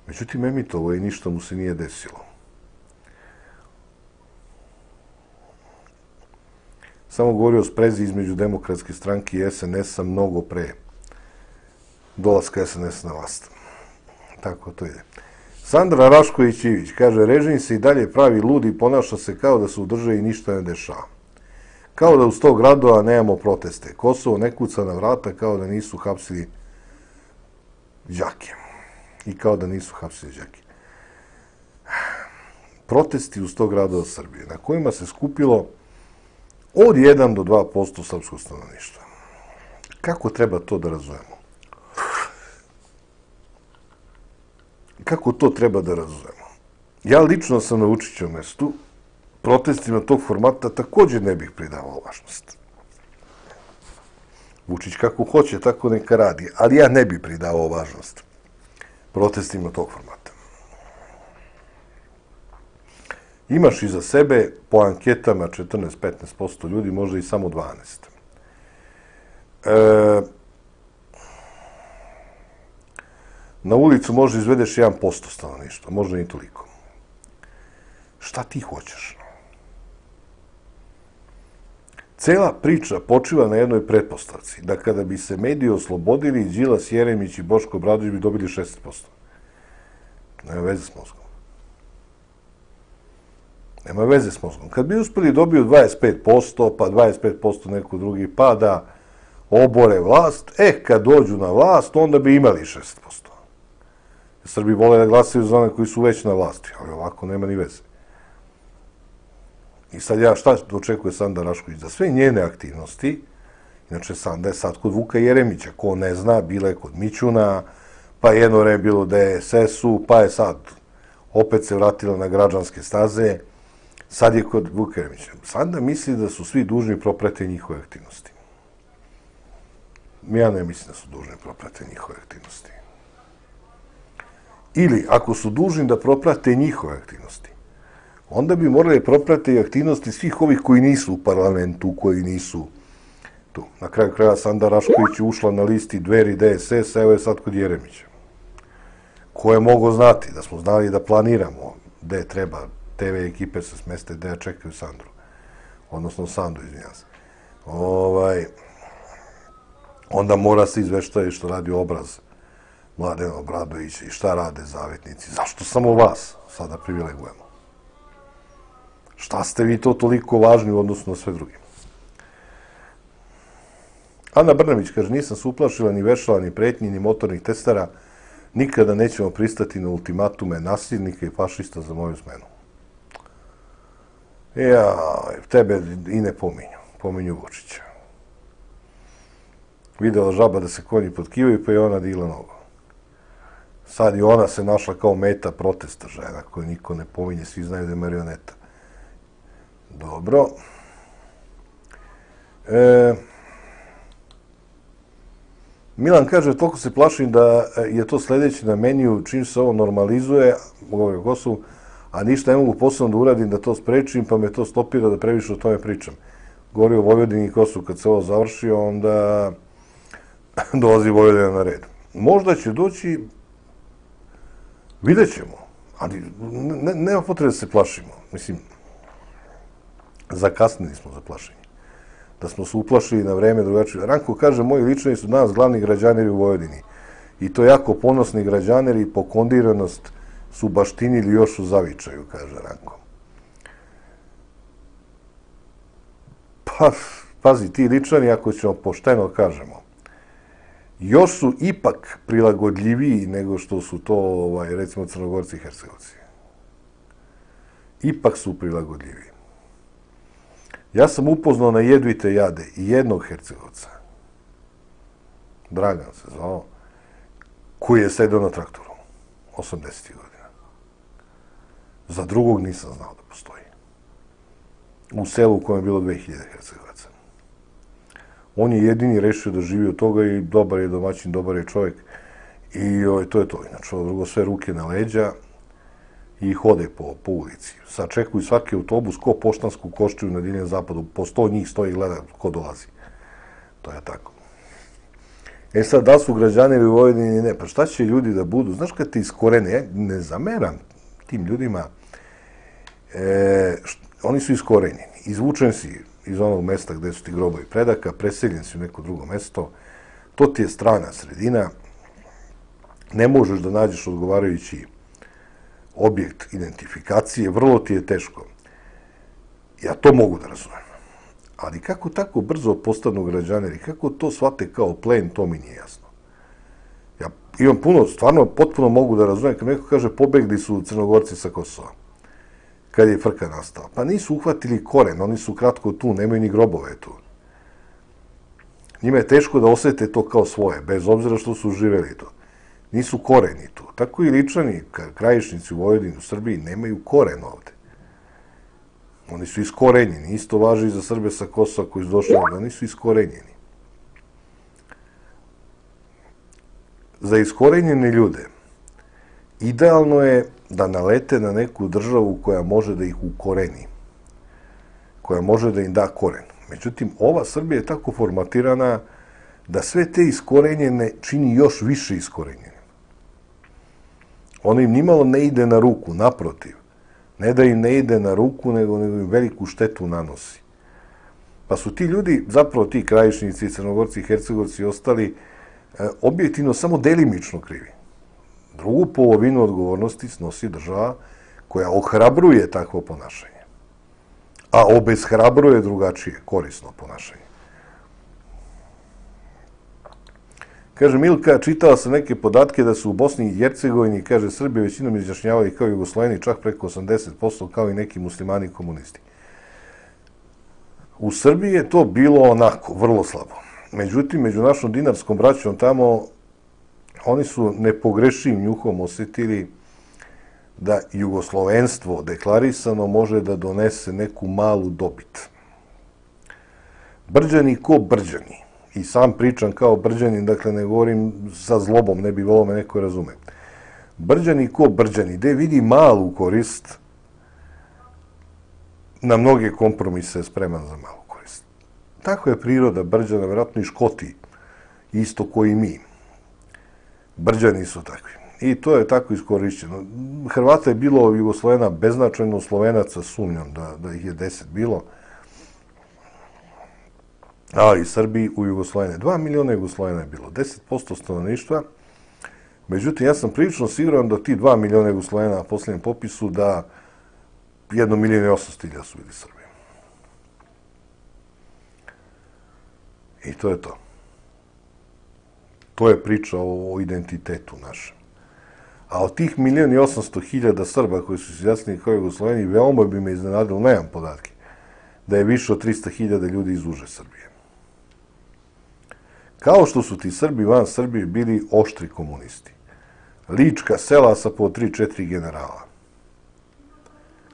međutim emitovo i ništa mu se nije desilo. Samo govori o sprezi između Demokratske stranke i SNS-a mnogo pre dolaska SNS na vlast. Tako to ide. Sandra Rašković-Ivić kaže, režim se i dalje pravi ludi i ponaša se kao da se u državi ništa ne dešava. Kao da u 100 gradova nemamo proteste. Kosovo ne kuca na vrata kao da nisu hapsili đake. I kao da nisu hapsili đake. Protesti u 100 gradova Srbije, na kojima se skupilo od 1 do 2% srpskog stanovništva. Kako treba to da razumemo? Kako to treba da razumemo? Ja lično sam na Vučićevom mestu, protestima tog formata također ne bih pridavao važnost. Vučić kako hoće, tako neka radi, ali ja ne bih pridavao važnost protestima tog formata. Imaš iza sebe po anketama 14-15% ljudi, možda i samo 12. Na ulicu može izvedeš 1% stanovništva, možda i toliko. Šta ti hoćeš? Cela priča počiva na jednoj pretpostavci, da kada bi se mediji oslobodili, Đilas, Jeremić i Boško Obradović bi dobili 60%. Nema veze s mozgom. Nema veze s mozgom. Kad bi uspeli dobiju 25%, pa 25% neko drugi, pa da obore vlast, kad dođu na vlast, onda bi imali 60%. Srbi vole da glasaju za one koji su već na vlasti, ali ovako nema ni veze. I sad šta očekuje Sanda Rašković? Za sve njene aktivnosti, inače Sanda je sad kod Vuka Jeremića, ko ne zna, bila je kod Mićuna, pa jedno vreme bilo DSS-u, pa je sad opet se vratila na građanske staze, sad je kod Vuka Jeremića. Sanda misli da su svi dužni proprate njihove aktivnosti. Ja ne mislim da su dužni proprate njihove aktivnosti. Ili, ako su dužni da proprate njihove aktivnosti, onda bi morali proprati aktivnosti svih ovih koji nisu u parlamentu, koji nisu tu. Na kraju kraja Sanda Rašković je ušla na listi Dveri DSS, evo je sad kod Jeremića. Ko je mogao znati, da smo znali da planiramo gde treba TV ekipe se smeste, gde čekaju Sandru. Odnosno Sandu, izvinjam se. Onda mora se izveštaje što radi obraz Mladena Obradovića i šta rade zavetnici. Zašto samo vas sada privilegujemo? Šta ste vi to toliko važni u odnosu na sve druge? Ana Brnabić kaže, nisam se uplašila ni vešala, ni pretnji, ni motornih testera. Nikada nećemo pristati na ultimatume nasilnika i fašista za moju smenu. Tebe i ne pominju. Pominju Vučića. Videla žaba da se konji potkivaju, pa je ona digla nogu. Sad i ona se našla kao meta protesta žena, koju niko ne pominje, svi znaju da je marioneta. Dobro. Milan kaže, toliko se plašim da je to sledeće na meniju, čim se ovo normalizuje, govori o Kosovu, a ništa ne mogu posebno da uradim da to sprečim, pa me to stopira da previše o tome pričam. Govori o Vojvodini i Kosovu, kad se ovo završi, onda dolazi Vojvodina na red. Možda će doći, vidjet ćemo, ali nema potrebe da se plašimo. Mislim, zakasnili smo za plašenje. Da smo se uplašili na vreme drugačije. Ranko kaže, moji ličani su danas glavni građaneri u Vojvodini. I to jako ponosni građaneri po kondiranost su baštinili još u zavičaju, kaže Ranko. Pa, pazi, ti ličani, ako ćemo pošteno kažemo, još su ipak prilagodljiviji nego što su to, recimo, Crnogorci i Hercegovci. Ipak su prilagodljiviji. Ja sam upoznao na Jedvite Jade i jednog Hercegovca, Dragan se zvao, koji je sedao na traktoru, 80. godina. Za drugog nisam znao da postoji. U selu u kojem je bilo 2000 Hercegovaca. On je jedini rešio da živi od toga i dobar je domaćin, dobar je čovjek. I to je to. Inače, ovo drugo, sve ruke na leđa i hode po ulici. Sačekuju svaki autobus ko Poštansku koščiju na Divljem zapadu. Po 100 njih stoji i gleda ko dolazi. To je tako. Sad, da su građani u Vojvodini, ne, pa šta će ljudi da budu? Znaš kad te iskorene, ja ne zameram tim ljudima, oni su iskorenjeni. Izvučen si iz onog mesta gde su ti grobovi predaka, preseljen si u neko drugo mesto, to ti je strana sredina, ne možeš da nađeš odgovarajući objekt identifikacije, vrlo ti je teško. Ja to mogu da razumem. Ali kako tako brzo postanu građaneri, kako to shvate kao plen, to mi nije jasno. Ja imam puno, stvarno potpuno mogu da razumem, kad neko kaže pobegli su Crnogorci sa Kosova, kad je frka nastala. Pa nisu uhvatili koren, oni su kratko tu, nemaju ni grobove tu. Njima je teško da osete to kao svoje, bez obzira što su živeli to. Nisu koreni tu. Tako i ličani, krajišnici u Vojvodini, u Srbiji, nemaju koren ovde. Oni su iskorenjeni. Isto važi i za Srbe sa Kosova koji su došli ovde. Oni su iskorenjeni. Za iskorenjene ljude idealno je da nalete na neku državu koja može da ih ukoreni. Koja može da im da koren. Međutim, ova Srbija je tako formatirana da sve te iskorenjene čini još više iskorenjene. Ono im nimalo ne ide na ruku, naprotiv. Ne da im ne ide na ruku, nego im veliku štetu nanosi. Pa su ti ljudi, zapravo ti Krajišnici, Crnogorci, Hercegovci i ostali, objektivno samo delimično krivi. Drugu polovinu odgovornosti snosi država koja ohrabruje takvo ponašanje, a obeshrabruje drugačije, korisno ponašanje. Kaže Milka, čitala sam neke podatke da su u Bosni i Hercegovini, kaže, Srbi većinom izjašnjavali kao Jugosloveni, čak preko 80%, kao i neki muslimani i komunisti. U Srbiji je to bilo onako, vrlo slabo. Međutim, među našom dinarskom braćom tamo, oni su nepogrešivim njuhom osjetili da jugoslovenstvo deklarisano može da donese neku malu dobit. Brđani ko Brđani. I sam pričam kao Brđanin, dakle ne govorim sa zlobom, ne bi volio me neko razume. Brđani ko Brđani, gde vidi malu korist, na mnoge kompromise spreman za malu korist. Tako je priroda Brđana, vjerojatno i Škoti, isto koji mi. Brđani su takvi. I to je tako iskorišćeno. Hrvata je bilo Jugoslovena beznačajno, Slovenaca sumnjam da ih je 10 bilo, ali Srbiji u Jugoslovene. 2 miliona Jugoslovena je bilo, 10% stanovništva. Međutim, ja sam prilično siguran da ti 2 miliona Jugoslovena na posljednjem popisu da 1.800.000 su bili Srbi. I to je to. To je priča o identitetu našem. A od tih 1.800.000 Srba koji su se izjasnili kao Jugosloveni, veoma bi me iznenadilo, nemam podatke, da je više od 300.000 ljudi iz uže Srbije. Kao što su ti Srbi van Srbije bili oštri komunisti. Lička sela sa po 3-4 generala.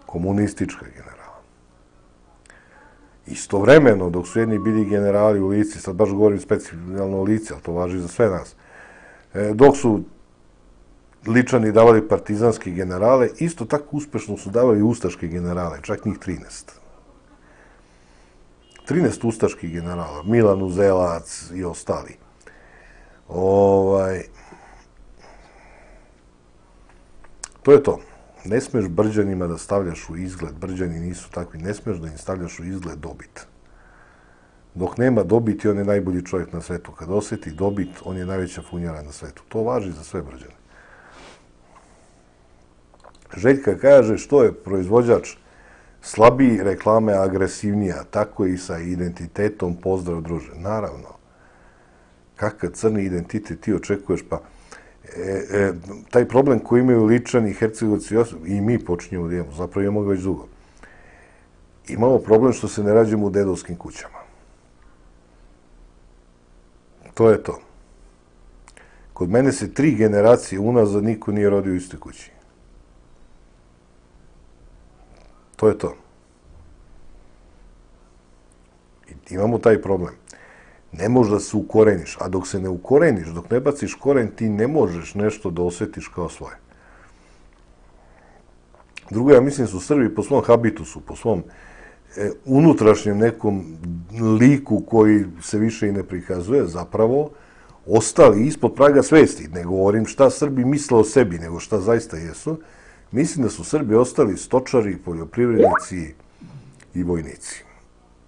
Komunistička generala. Istovremeno, dok su jedni bili generali u Lici, sad baš govorim specijalno o Lici, ali to važi za sve nas, dok su Ličani davali partizanske generale, isto tako uspešno su davali ustaške generale, čak njih 13. 13 ustaških generala, Milan Uzelac i ostali. To je to. Ne smeš Brđanima da stavljaš u izgled, Brđani nisu takvi, ne smeš da im stavljaš u izgled dobit. Dok nema dobiti, on je najbolji čovjek na svetu. Kad osjeti dobit, on je najveća funjara na svetu. To važi za sve Brđane. Željka kaže što je proizvođač slabiji, reklame agresivnija, tako i sa identitetom pozdrav druže. Naravno, kakav crni identitet ti očekuješ, pa taj problem koji imaju Ličani, Hercegovci i mi počinjemo da imamo, zapravo imamo ga već dugo. Imamo problem što se ne rađemo u dedovskim kućama. To je to. Kod mene se 3 generacije unazad niko nije rodio u istoj kući. To je to. Imamo taj problem. Ne možeš da se ukoreniš, a dok se ne ukoreniš, dok ne baciš koren, ti ne možeš nešto da osjetiš kao svoje. Drugo, ja mislim su Srbi po svom habitusu, po svom unutrašnjem nekom liku koji se više i ne prikazuje, zapravo ostali ispod praga svesti. Ne govorim šta Srbi misle o sebi, nego šta zaista jesu. Mislim da su Srbi ostali stočari, poljoprivrednici i vojnici.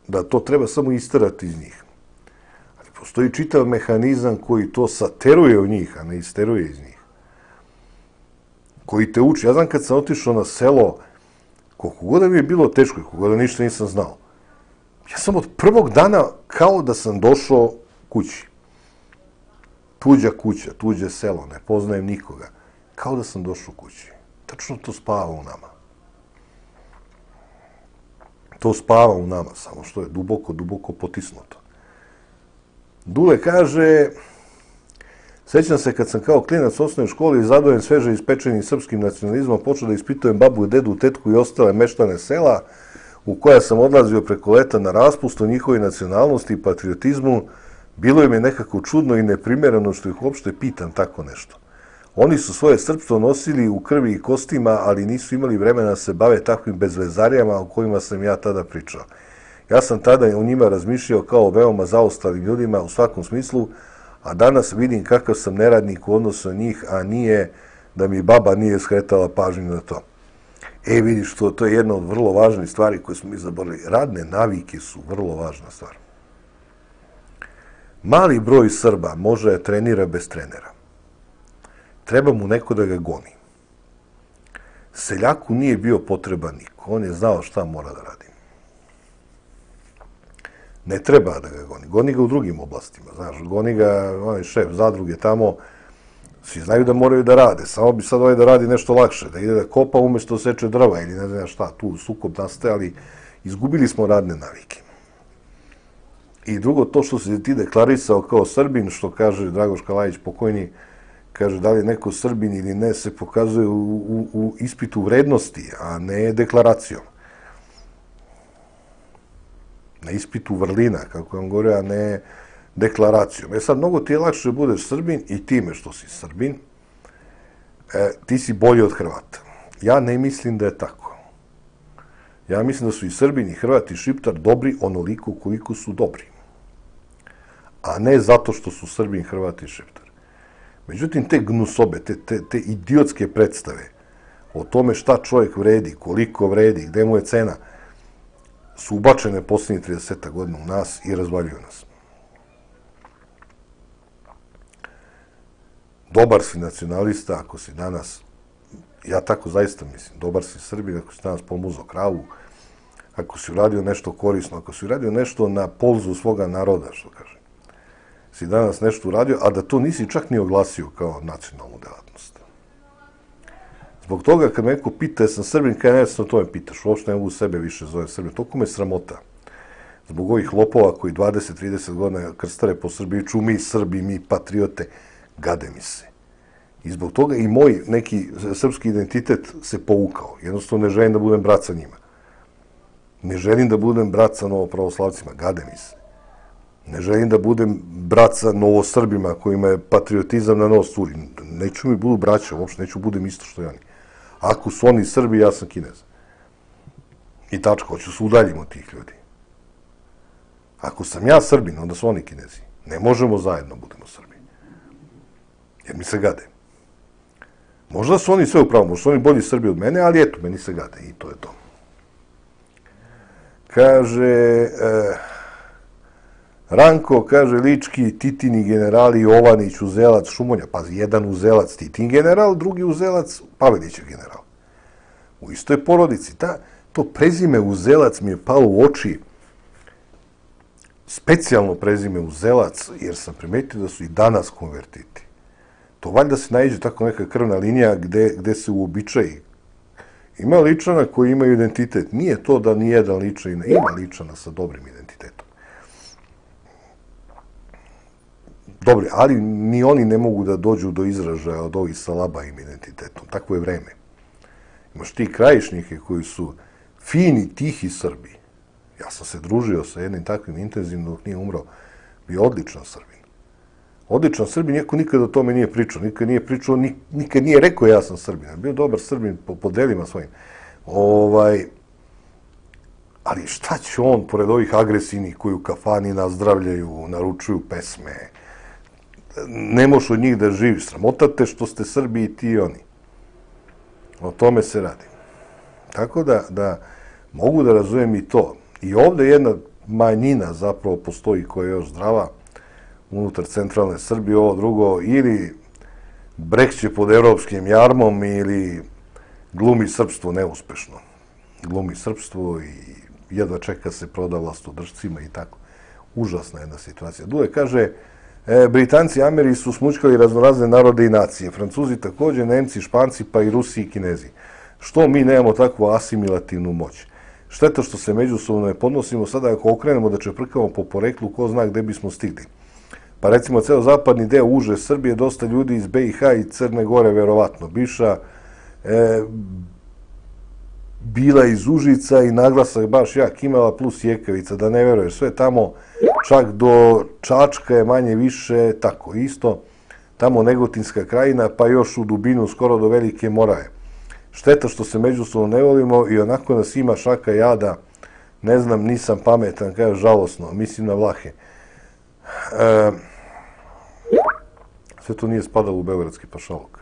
Da to treba samo isterati iz njih. Ali postoji čitav mehanizam koji to sateruje u njih, a ne isteruje iz njih. Koji te uči. Ja znam kad sam otišao na selo, koliko god da mi je bilo teško, koliko god da ništa nisam znao. Ja sam od prvog dana kao da sam došao kući. Tuđa kuća, tuđe selo, ne poznajem nikoga. Kao da sam došao kući. Tačno to spava u nama. To spava u nama, samo što je duboko, duboko potisnuto. Dule kaže, sećam se kad sam kao klinac u osnovnoj školi zadojen sveže ispečenim srpskim nacionalizmom, počeo da ispitujem babu, dedu, tetku i ostale meštane sela u koja sam odlazio preko leta na raspust o njihovoj nacionalnosti i patriotizmu. Bilo im je nekako čudno i neprimjereno što ih uopšte pitam tako nešto. Oni su svoje srpstvo nosili u krvi i kostima, ali nisu imali vremena da se bave takvim bezvezarijama o kojima sam ja tada pričao. Ja sam tada o njima razmišljao kao veoma zaostalim ljudima u svakom smislu, a danas vidim kakav sam neradnik u odnosu na njih, a nije da mi baba nije skretala pažnju na to. Vidiš, to je jedna od vrlo važnih stvari koje smo mi zaboravili. Radne navike su vrlo važna stvar. Mali broj Srba može da trenira bez trenera. Treba mu neko da ga goni. Seljaku nije bio potreban niko. On je znao šta mora da radi. Ne treba da ga goni. Goni ga u drugim oblastima. Znaš, goni ga onaj šef zadruge tamo. Svi znaju da moraju da rade. Samo bi sad da radi nešto lakše. Da ide da kopa umjesto da seče drva ili ne znam šta. Tu sukob nastaje, ali izgubili smo radne navike. I drugo, to što si ti deklarisao kao Srbin, što kaže Dragoš Kalajić pokojni, kaže da li je neko Srbin ili ne, se pokazuje u ispitu vrednosti, a ne deklaracijom. Na ispitu vrlina, kako vam govore, a ne deklaracijom. Sad, mnogo ti je lakše budeš Srbin i time što si Srbin, ti si bolji od Hrvata. Ja ne mislim da je tako. Ja mislim da su i Srbin, i Hrvat, i Šiptar dobri onoliko koliko su dobri. A ne zato što su Srbin, Hrvat i Šiptar. Međutim, te gnusobe, te idiotske predstave o tome šta čovjek vredi, koliko vredi, gde mu je cena, su ubačene posljednjih 30 godina u nas i razvaljuju nas. Dobar si nacionalista ako si danas, ja tako zaista mislim, dobar si Srbin ako si danas pomuzao kravu, ako si uradio nešto korisno, ako si uradio nešto na polzu svoga naroda, što kaže. Si danas nešto uradio, a da to nisi čak ni oglasio kao nacionalnu delatnost. Zbog toga, kad me neko pita, jesam Srbin, kada ne sam to me pitaš, uopšte ne mogu sebe više zove Srbin, toliko me sramota. Zbog ovih lopova koji 20-30 godina krstare po Srbiji, ču mi Srbi, mi patriote, gade mi se. I zbog toga i moj neki srpski identitet se povukao. Jednostavno ne želim da budem brat sa njima. Ne želim da budem brat sa novopravoslavcima, gade mi se. Ne želim da budem brat sa novosrbima kojima je patriotizam na nos curi. Neću mi budu braća, uopšte neću budem isto što i oni. Ako su oni Srbi, ja sam Kinez. I tačka, hoću se udaljim od tih ljudi. Ako sam ja Srbin, onda su oni Kinezi. Ne možemo zajedno budemo Srbi. Jer mi se gade. Možda su oni sve upravo, možda su oni bolji Srbi od mene, ali eto, meni se gade i to je to. Kaže, Ranko, kaže, Lički, Titini generali, Jovanić, Uzelac, Šumonja. Pazi, jedan Uzelac, Titin general, drugi Uzelac, Pavelićev general. U istoj porodici. To prezime Uzelac mi je palo u oči, specijalno prezime Uzelac, jer sam primetio da su i danas konvertiti. To valjda se naiđe tako neka krvna linija gde se uobičaji. Ima ličana koji imaju identitet. Nije to da nijedan ličan ima ličana sa dobrim identitetom. Dobri, ali ni oni ne mogu da dođu do izražaja od ovih sa labavim identitetom. Takvo je vreme. Imaš ti krajišnike koji su fini, tihi Srbi. Ja sam se družio sa jednim takvim intenzivno dok nije umro. Bio odličan Srbin. Odličan Srbin, iako nikada o tome nije pričao. Nikad nije rekao ja sam Srbin. Bio dobar Srbin po delima svojim. Ali šta će on, pored ovih agresivnih koji u kafani nazdravljaju, naručuju pesme, ne možeš od njih da živiš. Sramotate što ste Srbi i ti i oni. O tome se radi. Tako da mogu da razumijem i to. I ovde jedna manjina zapravo postoji koja je još zdrava unutar centralne Srbije, ovo drugo, ili brekće pod evropskim jarmom ili glumi srpstvo neuspešno. Glumi srpstvo i jedva čeka se proda vlastodržcima i tako. Užasna jedna situacija. Duje kaže, Britanci i Ameri su smućkali raznorazne narode i nacije. Francuzi također, Nemci, Španci, pa i Rusi i Kinezi. Što mi nemamo takvu asimilativnu moć? Šteta što se međusobno ne podnosimo. Sada ako okrenemo da čeprkamo po poreklu, ko zna gde bismo stigli. Pa recimo, ceo zapadni deo uže Srbije, dosta ljudi iz BiH i Crne Gore, verovatno. Biša bila iz Užica i naglasak baš jak imala plus Jekavica, da ne veruješ. Sve tamo, čak do Čačka je manje više tako isto. Tamo Negotinska krajina, pa još u dubinu, skoro do Velike Morave. Šteta što se međusobno ne volimo i onako nas ima šaka jada ne znam, nisam pametan, kaže žalosno, mislim na Vlahe. Sve to nije spadalo u beogradski pašaluk.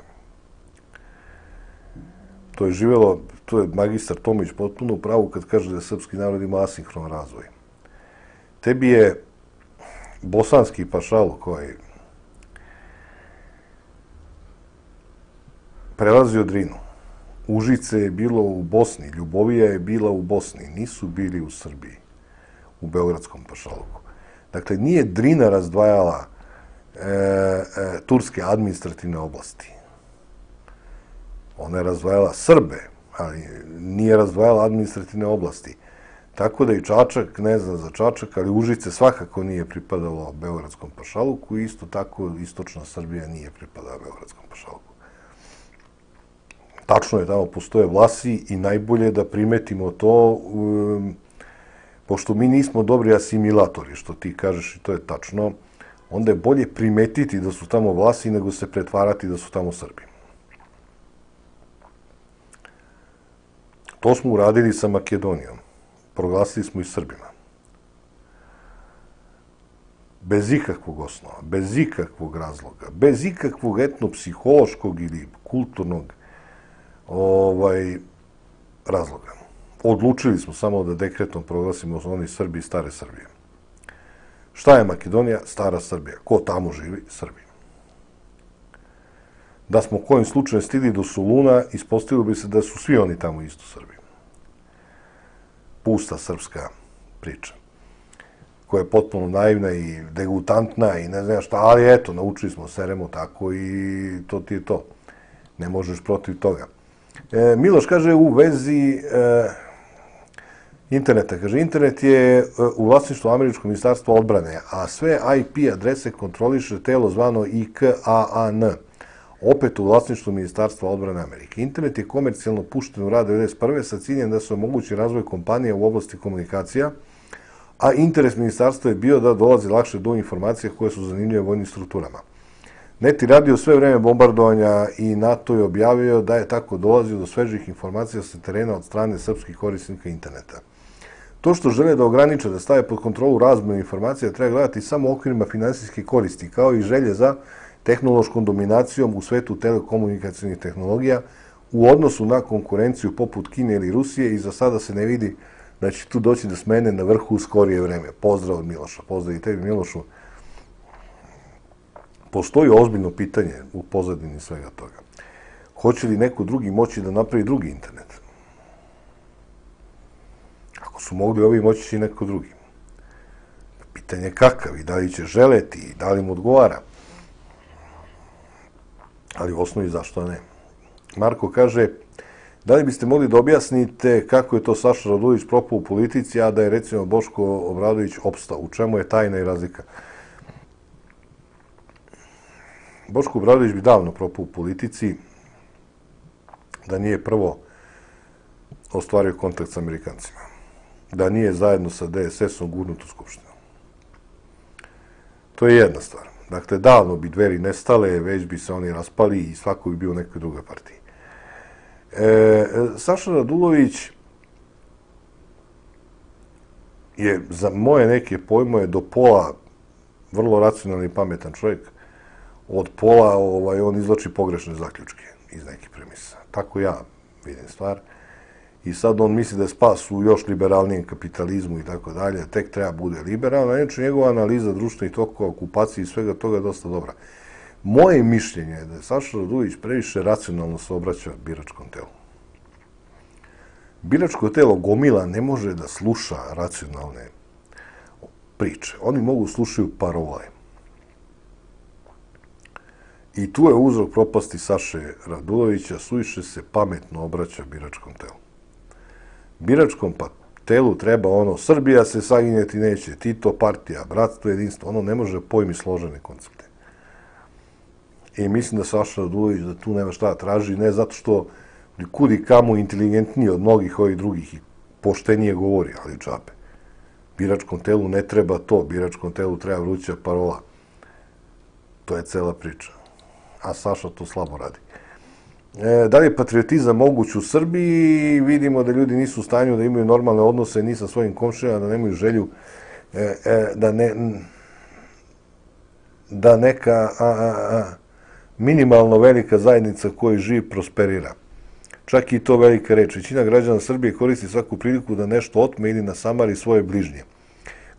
To je živjelo, to je magistar Tomić potpuno u pravu kad kaže da srpski narod ima asinhron razvoj. Tebi je bosanski pašaluk koji prelazio Drinu. Užice je bilo u Bosni, Ljubovija je bila u Bosni, nisu bili u Srbiji, u beogradskom pašaluku. Dakle, nije Drina razdvajala turske administrativne oblasti. Ona je razdvajala Srbe, ali nije razdvajala administrativne oblasti. Tako da i Čačak, ne znam za Čačak, ali Užice svakako nije pripadalo beogradskom pašaluku i isto tako istočna Srbija nije pripadala beogradskom pašaluku. Tačno je, tamo postoje Vlasi i najbolje da primetimo to, pošto mi nismo dobri asimilatori, što ti kažeš i to je tačno, onda je bolje primetiti da su tamo Vlasi nego se pretvarati da su tamo Srbi. To smo uradili sa Makedonijom. Proglasili smo i Srbima. Bez ikakvog osnova, bez ikakvog razloga, bez ikakvog etnopsihološkog ili kulturnog razloga. Odlučili smo samo da dekretom proglasimo oni Srbi i stare Srbije. Šta je Makedonija? Stara Srbija. Ko tamo živi? Srbi. Da smo kojim slučajem stigli do Soluna, ispostavilo bi se da su svi oni tamo isto Srbi. Pusta srpska priča, koja je potpuno naivna i degutantna i ne znam šta, ali eto, naučili smo, seremo tako i to ti je to. Ne možeš protiv toga. Miloš kaže u vezi interneta. Kaže, internet je u vlasništvu Američkog ministarstva odbrane, a sve IP adrese kontroliše telo zvano ICAAN, opet u vlasništvu Ministarstva odbrane Amerike. Internet je komercijalno pušten u rad 1991. sa ciljem da se omogući razvoj kompanije u oblasti komunikacija, a interes ministarstva je bio da dolazi lakše do informacija koje su zanimljive vojnim strukturama. Net je radio sve vreme bombardovanja i NATO je objavio da je tako dolazio do svežih informacija sa terena od strane srpskih korisnika interneta. To što žele da ograniče, da stave pod kontrolu razmenu informacija, treba gledati samo u okvirima finansijske koristi, kao i želje za tehnološkom dominacijom u svetu telekomunikacijnih tehnologija u odnosu na konkurenciju poput Kine ili Rusije i za sada se ne vidi da će tu doći do smene na vrhu u skorije vreme. Pozdrav od Miloša. Pozdrav i tebi, Milošu. Postoji ozbiljno pitanje u pozadini svega toga. Hoće li neko drugi moći da napravi drugi internet? Ako su mogli ovi, moći će i neko drugi. Pitanje je kakav i da li će želeti i da li mu odgovara. Ali u osnovi zašto ne. Marko kaže, da li biste mogli da objasnite kako je to Saša Radulović propao u politici, a da je recimo Boško Obradović opstao? U čemu je tajna i razlika? Boško Obradović bi davno propao u politici da nije prvo ostvario kontakt s Amerikancima. Da nije zajedno sa DSS-om gurnut u Skupštinu. To je jedna stvar. Dakle, davno bi Dveri nestale, već bi se oni raspali i svako bi bio u nekoj drugoj partiji. Saša Radulović je, za moje neke pojmoje, do pola vrlo racionalni i pametan čovjek. Od pola on izvlači pogrešne zaključke iz nekih premisa. Tako ja vidim stvar. I sad on misli da je spas u još liberalnijem kapitalizmu i tako dalje. Tek treba bude liberalno. Inače, njegova analiza društvenih tokova, okupacije i svega toga je dosta dobra. Moje mišljenje je da je Saša Radulović previše racionalno se obraća biračkom telu. Biračko telo gomila ne može da sluša racionalne priče. Oni mogu slušaju parole. I tu je uzrok propasti Saše Radulovića, suviše se pametno obraća biračkom telu. Biračkom telu treba Srbija se saginjeti neće, Tito, partija, bratstvo, jedinstvo, ono ne može pojmi složene koncepte. I mislim da Saša Radulović da tu nema šta da traži, ne zato što kudi kamo inteligentniji od mnogih ovih drugih i poštenije govori, ali džabe. Biračkom telu ne treba to, biračkom telu treba vruća parola. To je cela priča. A Saša to slabo radi. Da li je patriotizam moguć u Srbiji? Vidimo da ljudi nisu u stanju da imaju normalne odnose ni sa svojim komšijama, da nemaju želju da neka minimalno velika zajednica koja živi prosperira. Čak i to velika reč. Većina građana Srbije koristi svaku priliku da nešto otme ili nasamari svoje bližnje.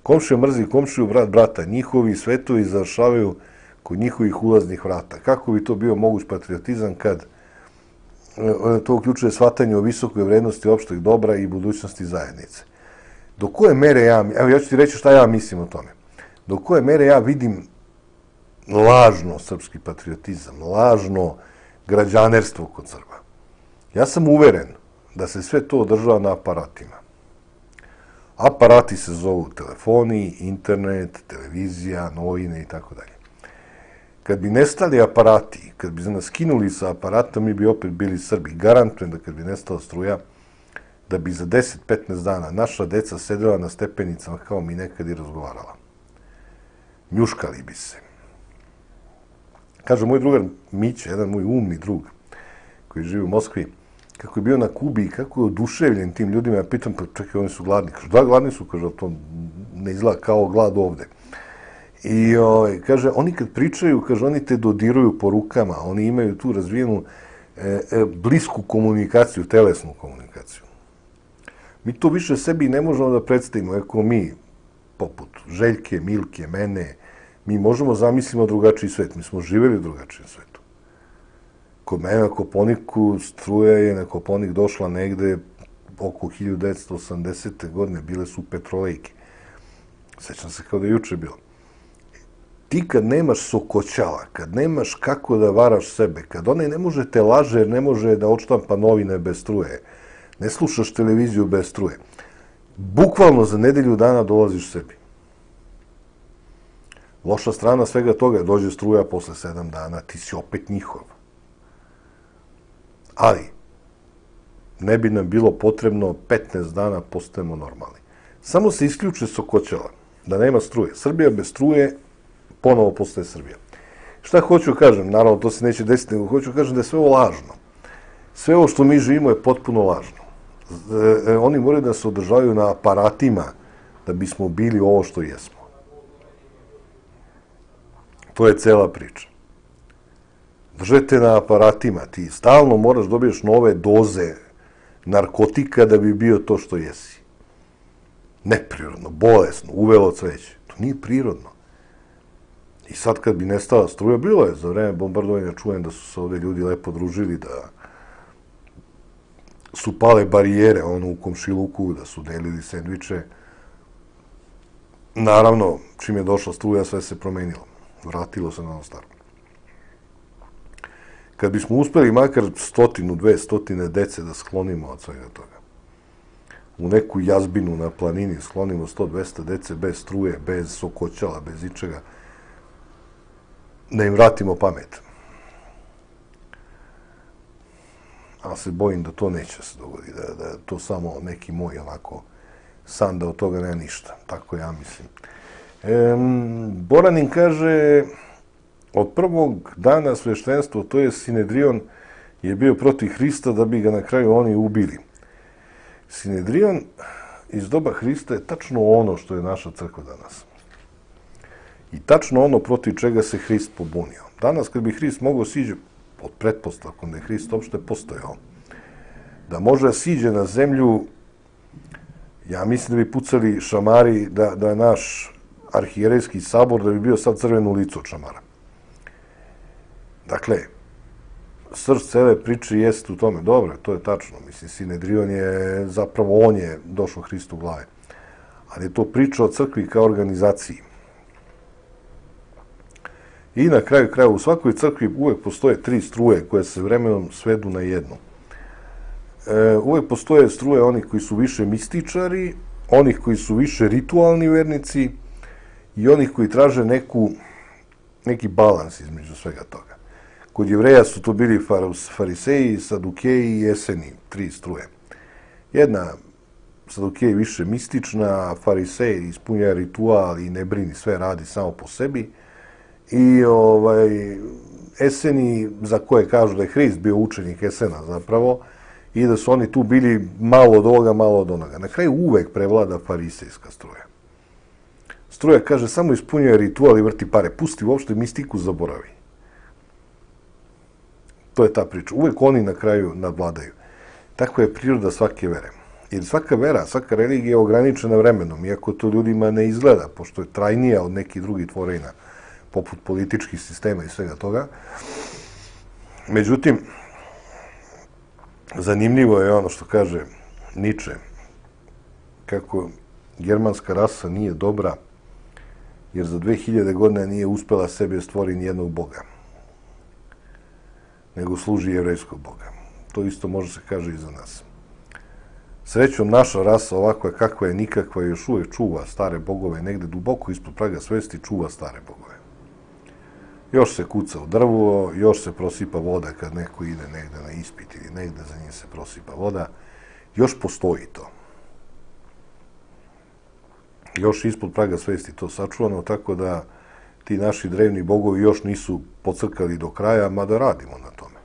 Komšija mrzi komšiju, brat brata. Njihovi svetovi završavaju kod njihovih ulaznih vrata. Kako bi to bio moguć patriotizam kad to uključuje shvatanje o visokoj vrednosti opšteg dobra i budućnosti zajednice? Do koje mere evo ja ću ti reći šta ja mislim o tome. Do koje mere ja vidim lažno srpski patriotizam, lažno građanerstvo kod Srba. Ja sam uveren da se sve to održava na aparatima. Aparati se zovu telefoni, internet, televizija, novine i tako dalje. Kad bi nestali aparati, kad bi nas skinuli sa aparata, mi bi opet bili Srbi. Garantujem da kad bi nestala struja, da bi za 10-15 dana naša deca sedela na stepenicama kao mi nekad i razgovarala. Njuškali bi se. Kaže moj drugar Mića, jedan moj umni drug, koji živi u Moskvi, kako je bio na Kubi i kako je oduševljen tim ljudima. Ja pitam, pa čekaj, oni su gladni. Kaže, da, gladni su, kaže, to ne izgleda kao glad ovde. I kaže, oni kad pričaju, kaže, oni te dodiruju po rukama, oni imaju tu razvijenu blisku komunikaciju, telesnu komunikaciju. Mi to više sebi ne možemo da predstavimo, ako mi, poput Željke, Milke, mene, mi možemo zamislimo drugačiji svet. Mi smo živjeli u drugačijem svetu. Kod mene na Koponiku struja je na Koponik došla negde oko 1980. godine. Bile su petrolejke. Sećam se kao da je juče bilo. Ti kad nemaš sokoćala, kad nemaš kako da varaš sebe, kad onaj ne može te laže jer ne može da odštampa novine bez struje, ne slušaš televiziju bez struje, bukvalno za nedelju dana dolaziš sebi. Loša strana svega toga je dođe struja posle 7 dana, ti si opet njihov. Ali, ne bi nam bilo potrebno 15 dana postajemo normalni. Samo se isključe sokoćala, da nema struje. Srbija bez struje ponovo postaje Srbija. Šta hoću kažem? Naravno, to se neće desiti, nego hoću kažem da je sve ovo lažno. Sve ovo što mi živimo je potpuno lažno. Oni moraju da se održavaju na aparatima da bismo bili ovo što jesmo. To je cela priča. Držete na aparatima, ti stalno moraš dobiješ nove doze narkotika da bi bio to što jesi. Neprirodno, bolesno, uvelo cveće. To nije prirodno. I sad kad bi nestala struja, bilo je za vreme bombardovanja, čujem da su se ovde ljudi lepo družili, da su pale barijere u komšiluku, da su delili sendviče. Naravno, čim je došla struja, sve se promenilo. Vratilo se na ono staro. Kad bismo uspeli makar 100-200 dece da sklonimo od svega toga, u neku jazbinu na planini sklonimo 100-200 dece bez struje, bez sokoćala, bez ičega, da im vratimo pamet. Ali se bojim da to neće se dogoditi, da je to samo neki moj onako san, da od toga nema ništa. Tako ja mislim. Boranin kaže, od prvog dana sveštenstvo, to je Sinedrion, je bio protiv Hrista da bi ga na kraju oni ubili. Sinedrion iz doba Hrista je tačno ono što je naša crkva danas. I tačno ono protiv čega se Hrist pobunio. Danas kad bi Hrist mogao siđe, pod pretpostavkom da je Hrist uopšte postojao, da može da siđe na zemlju, ja mislim da bi pucali šamari da je naš arhijerejski sabor, da bi bio sad crveno lice od šamara. Dakle, srž cele priče jeste u tome. Dobro, to je tačno. Mislim, Sinedrion je, zapravo on je došao Hristu u glave. Ali je to priča o crkvi kao organizaciji. I na kraju kraja, u svakoj crkvi uvek postoje 3 struje koje se vremenom svedu na jednu. Uvek postoje struje onih koji su više mističari, onih koji su više ritualni vernici i onih koji traže neki balans između svega toga. Kod Jevreja su to bili fariseji, sadukeji i eseni, 3 struje. Jedna, sadukeji više mistična, fariseji ispunjaju ritual i ne brini, sve radi samo po sebi. i Eseni, za koje kažu da je Hrist bio učenik Esena zapravo, i da su oni tu bili malo od ovoga, malo od onoga. Na kraju uvek prevlada farisejska struja. Struja kaže, samo ispunjuje ritual i vrti pare. Pusti uopšte mistiku, zaboravi. To je ta priča. Uvek oni na kraju nadvladaju. Tako je priroda svake vere. Jer svaka vera, svaka religija je ograničena vremenom, iako to ljudima ne izgleda, pošto je trajnija od nekih drugih tvorevina, poput političkih sistema i svega toga. Međutim, zanimljivo je ono što kaže Niče, kako germanska rasa nije dobra, jer za 2000 godina nije uspela sebi stvori nijednog boga, nego služi jevrejskog boga. To isto može se kaže i za nas. Srećom, naša rasa, ovakva kakva je, nikakva, još uvek čuva stare bogove, negde duboko ispod praga svesti čuva stare bogove. Još se kuca u drvo, još se prosipa voda kad neko ide negde na ispit ili negde za njim se prosipa voda. Još postoji to. Još ispod praga svesti to sačuvano, tako da ti naši drevni bogovi još nisu pocrkali do kraja, mada radimo na tome.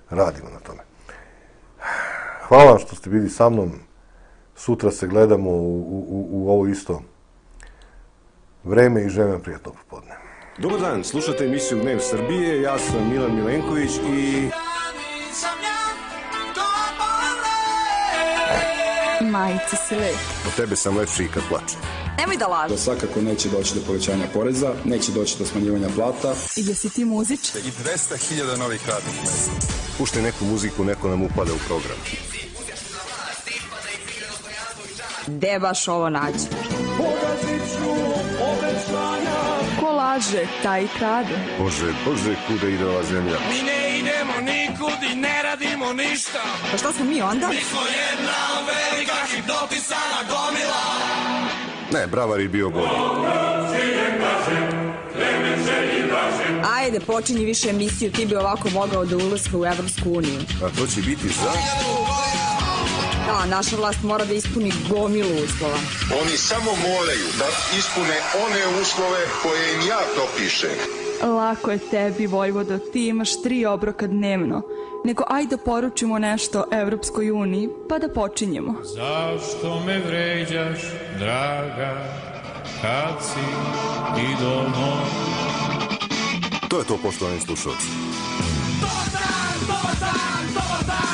Radimo na tome. Hvala vam što ste bili sa mnom. Sutra se gledamo u ovo isto vreme i želim vam prijatno popodne. Dobar dan, slušate emisiju Dnev Srbije, ja sam Milan Milenković i... Majice si lep. Od tebe sam lepši i kad plačem. Nemoj da lažeš. Da svakako neće doći do povećanja poreza, neće doći do smanjivanja plata. I da si ti muzičar. I 200.000 novih radnih mesta. Puštaj neku muziku, neko nam upada u program. Gde baš ovo nađe? Ko laže, taj i krade. Bože, Bože, kuda ide ova zemlja? Mi ne idemo nikud i ne radimo ništa. Pa šta smo mi onda? Mi smo jedna velika hipnotisana gomila. Ne, Bravar je bio bolji. Ajde, počinji više emisiju, ti bi ovako mogao da ulaska u Evropsku uniju. A to će biti za... Da, naša vlast mora da ispuni gomilu uslova. Oni samo moraju da ispune one uslove koje im ja propišem. Lako je tebi, Vojvodo, ti imaš 3 obroka dnevno. Nego ajde poručimo nešto Evropskoj uniji, pa da počinjemo. Zašto me vređaš, draga, kad si idol moj? To je to, poštovani slušalci. Dobar dan, dobar dan, dobar dan.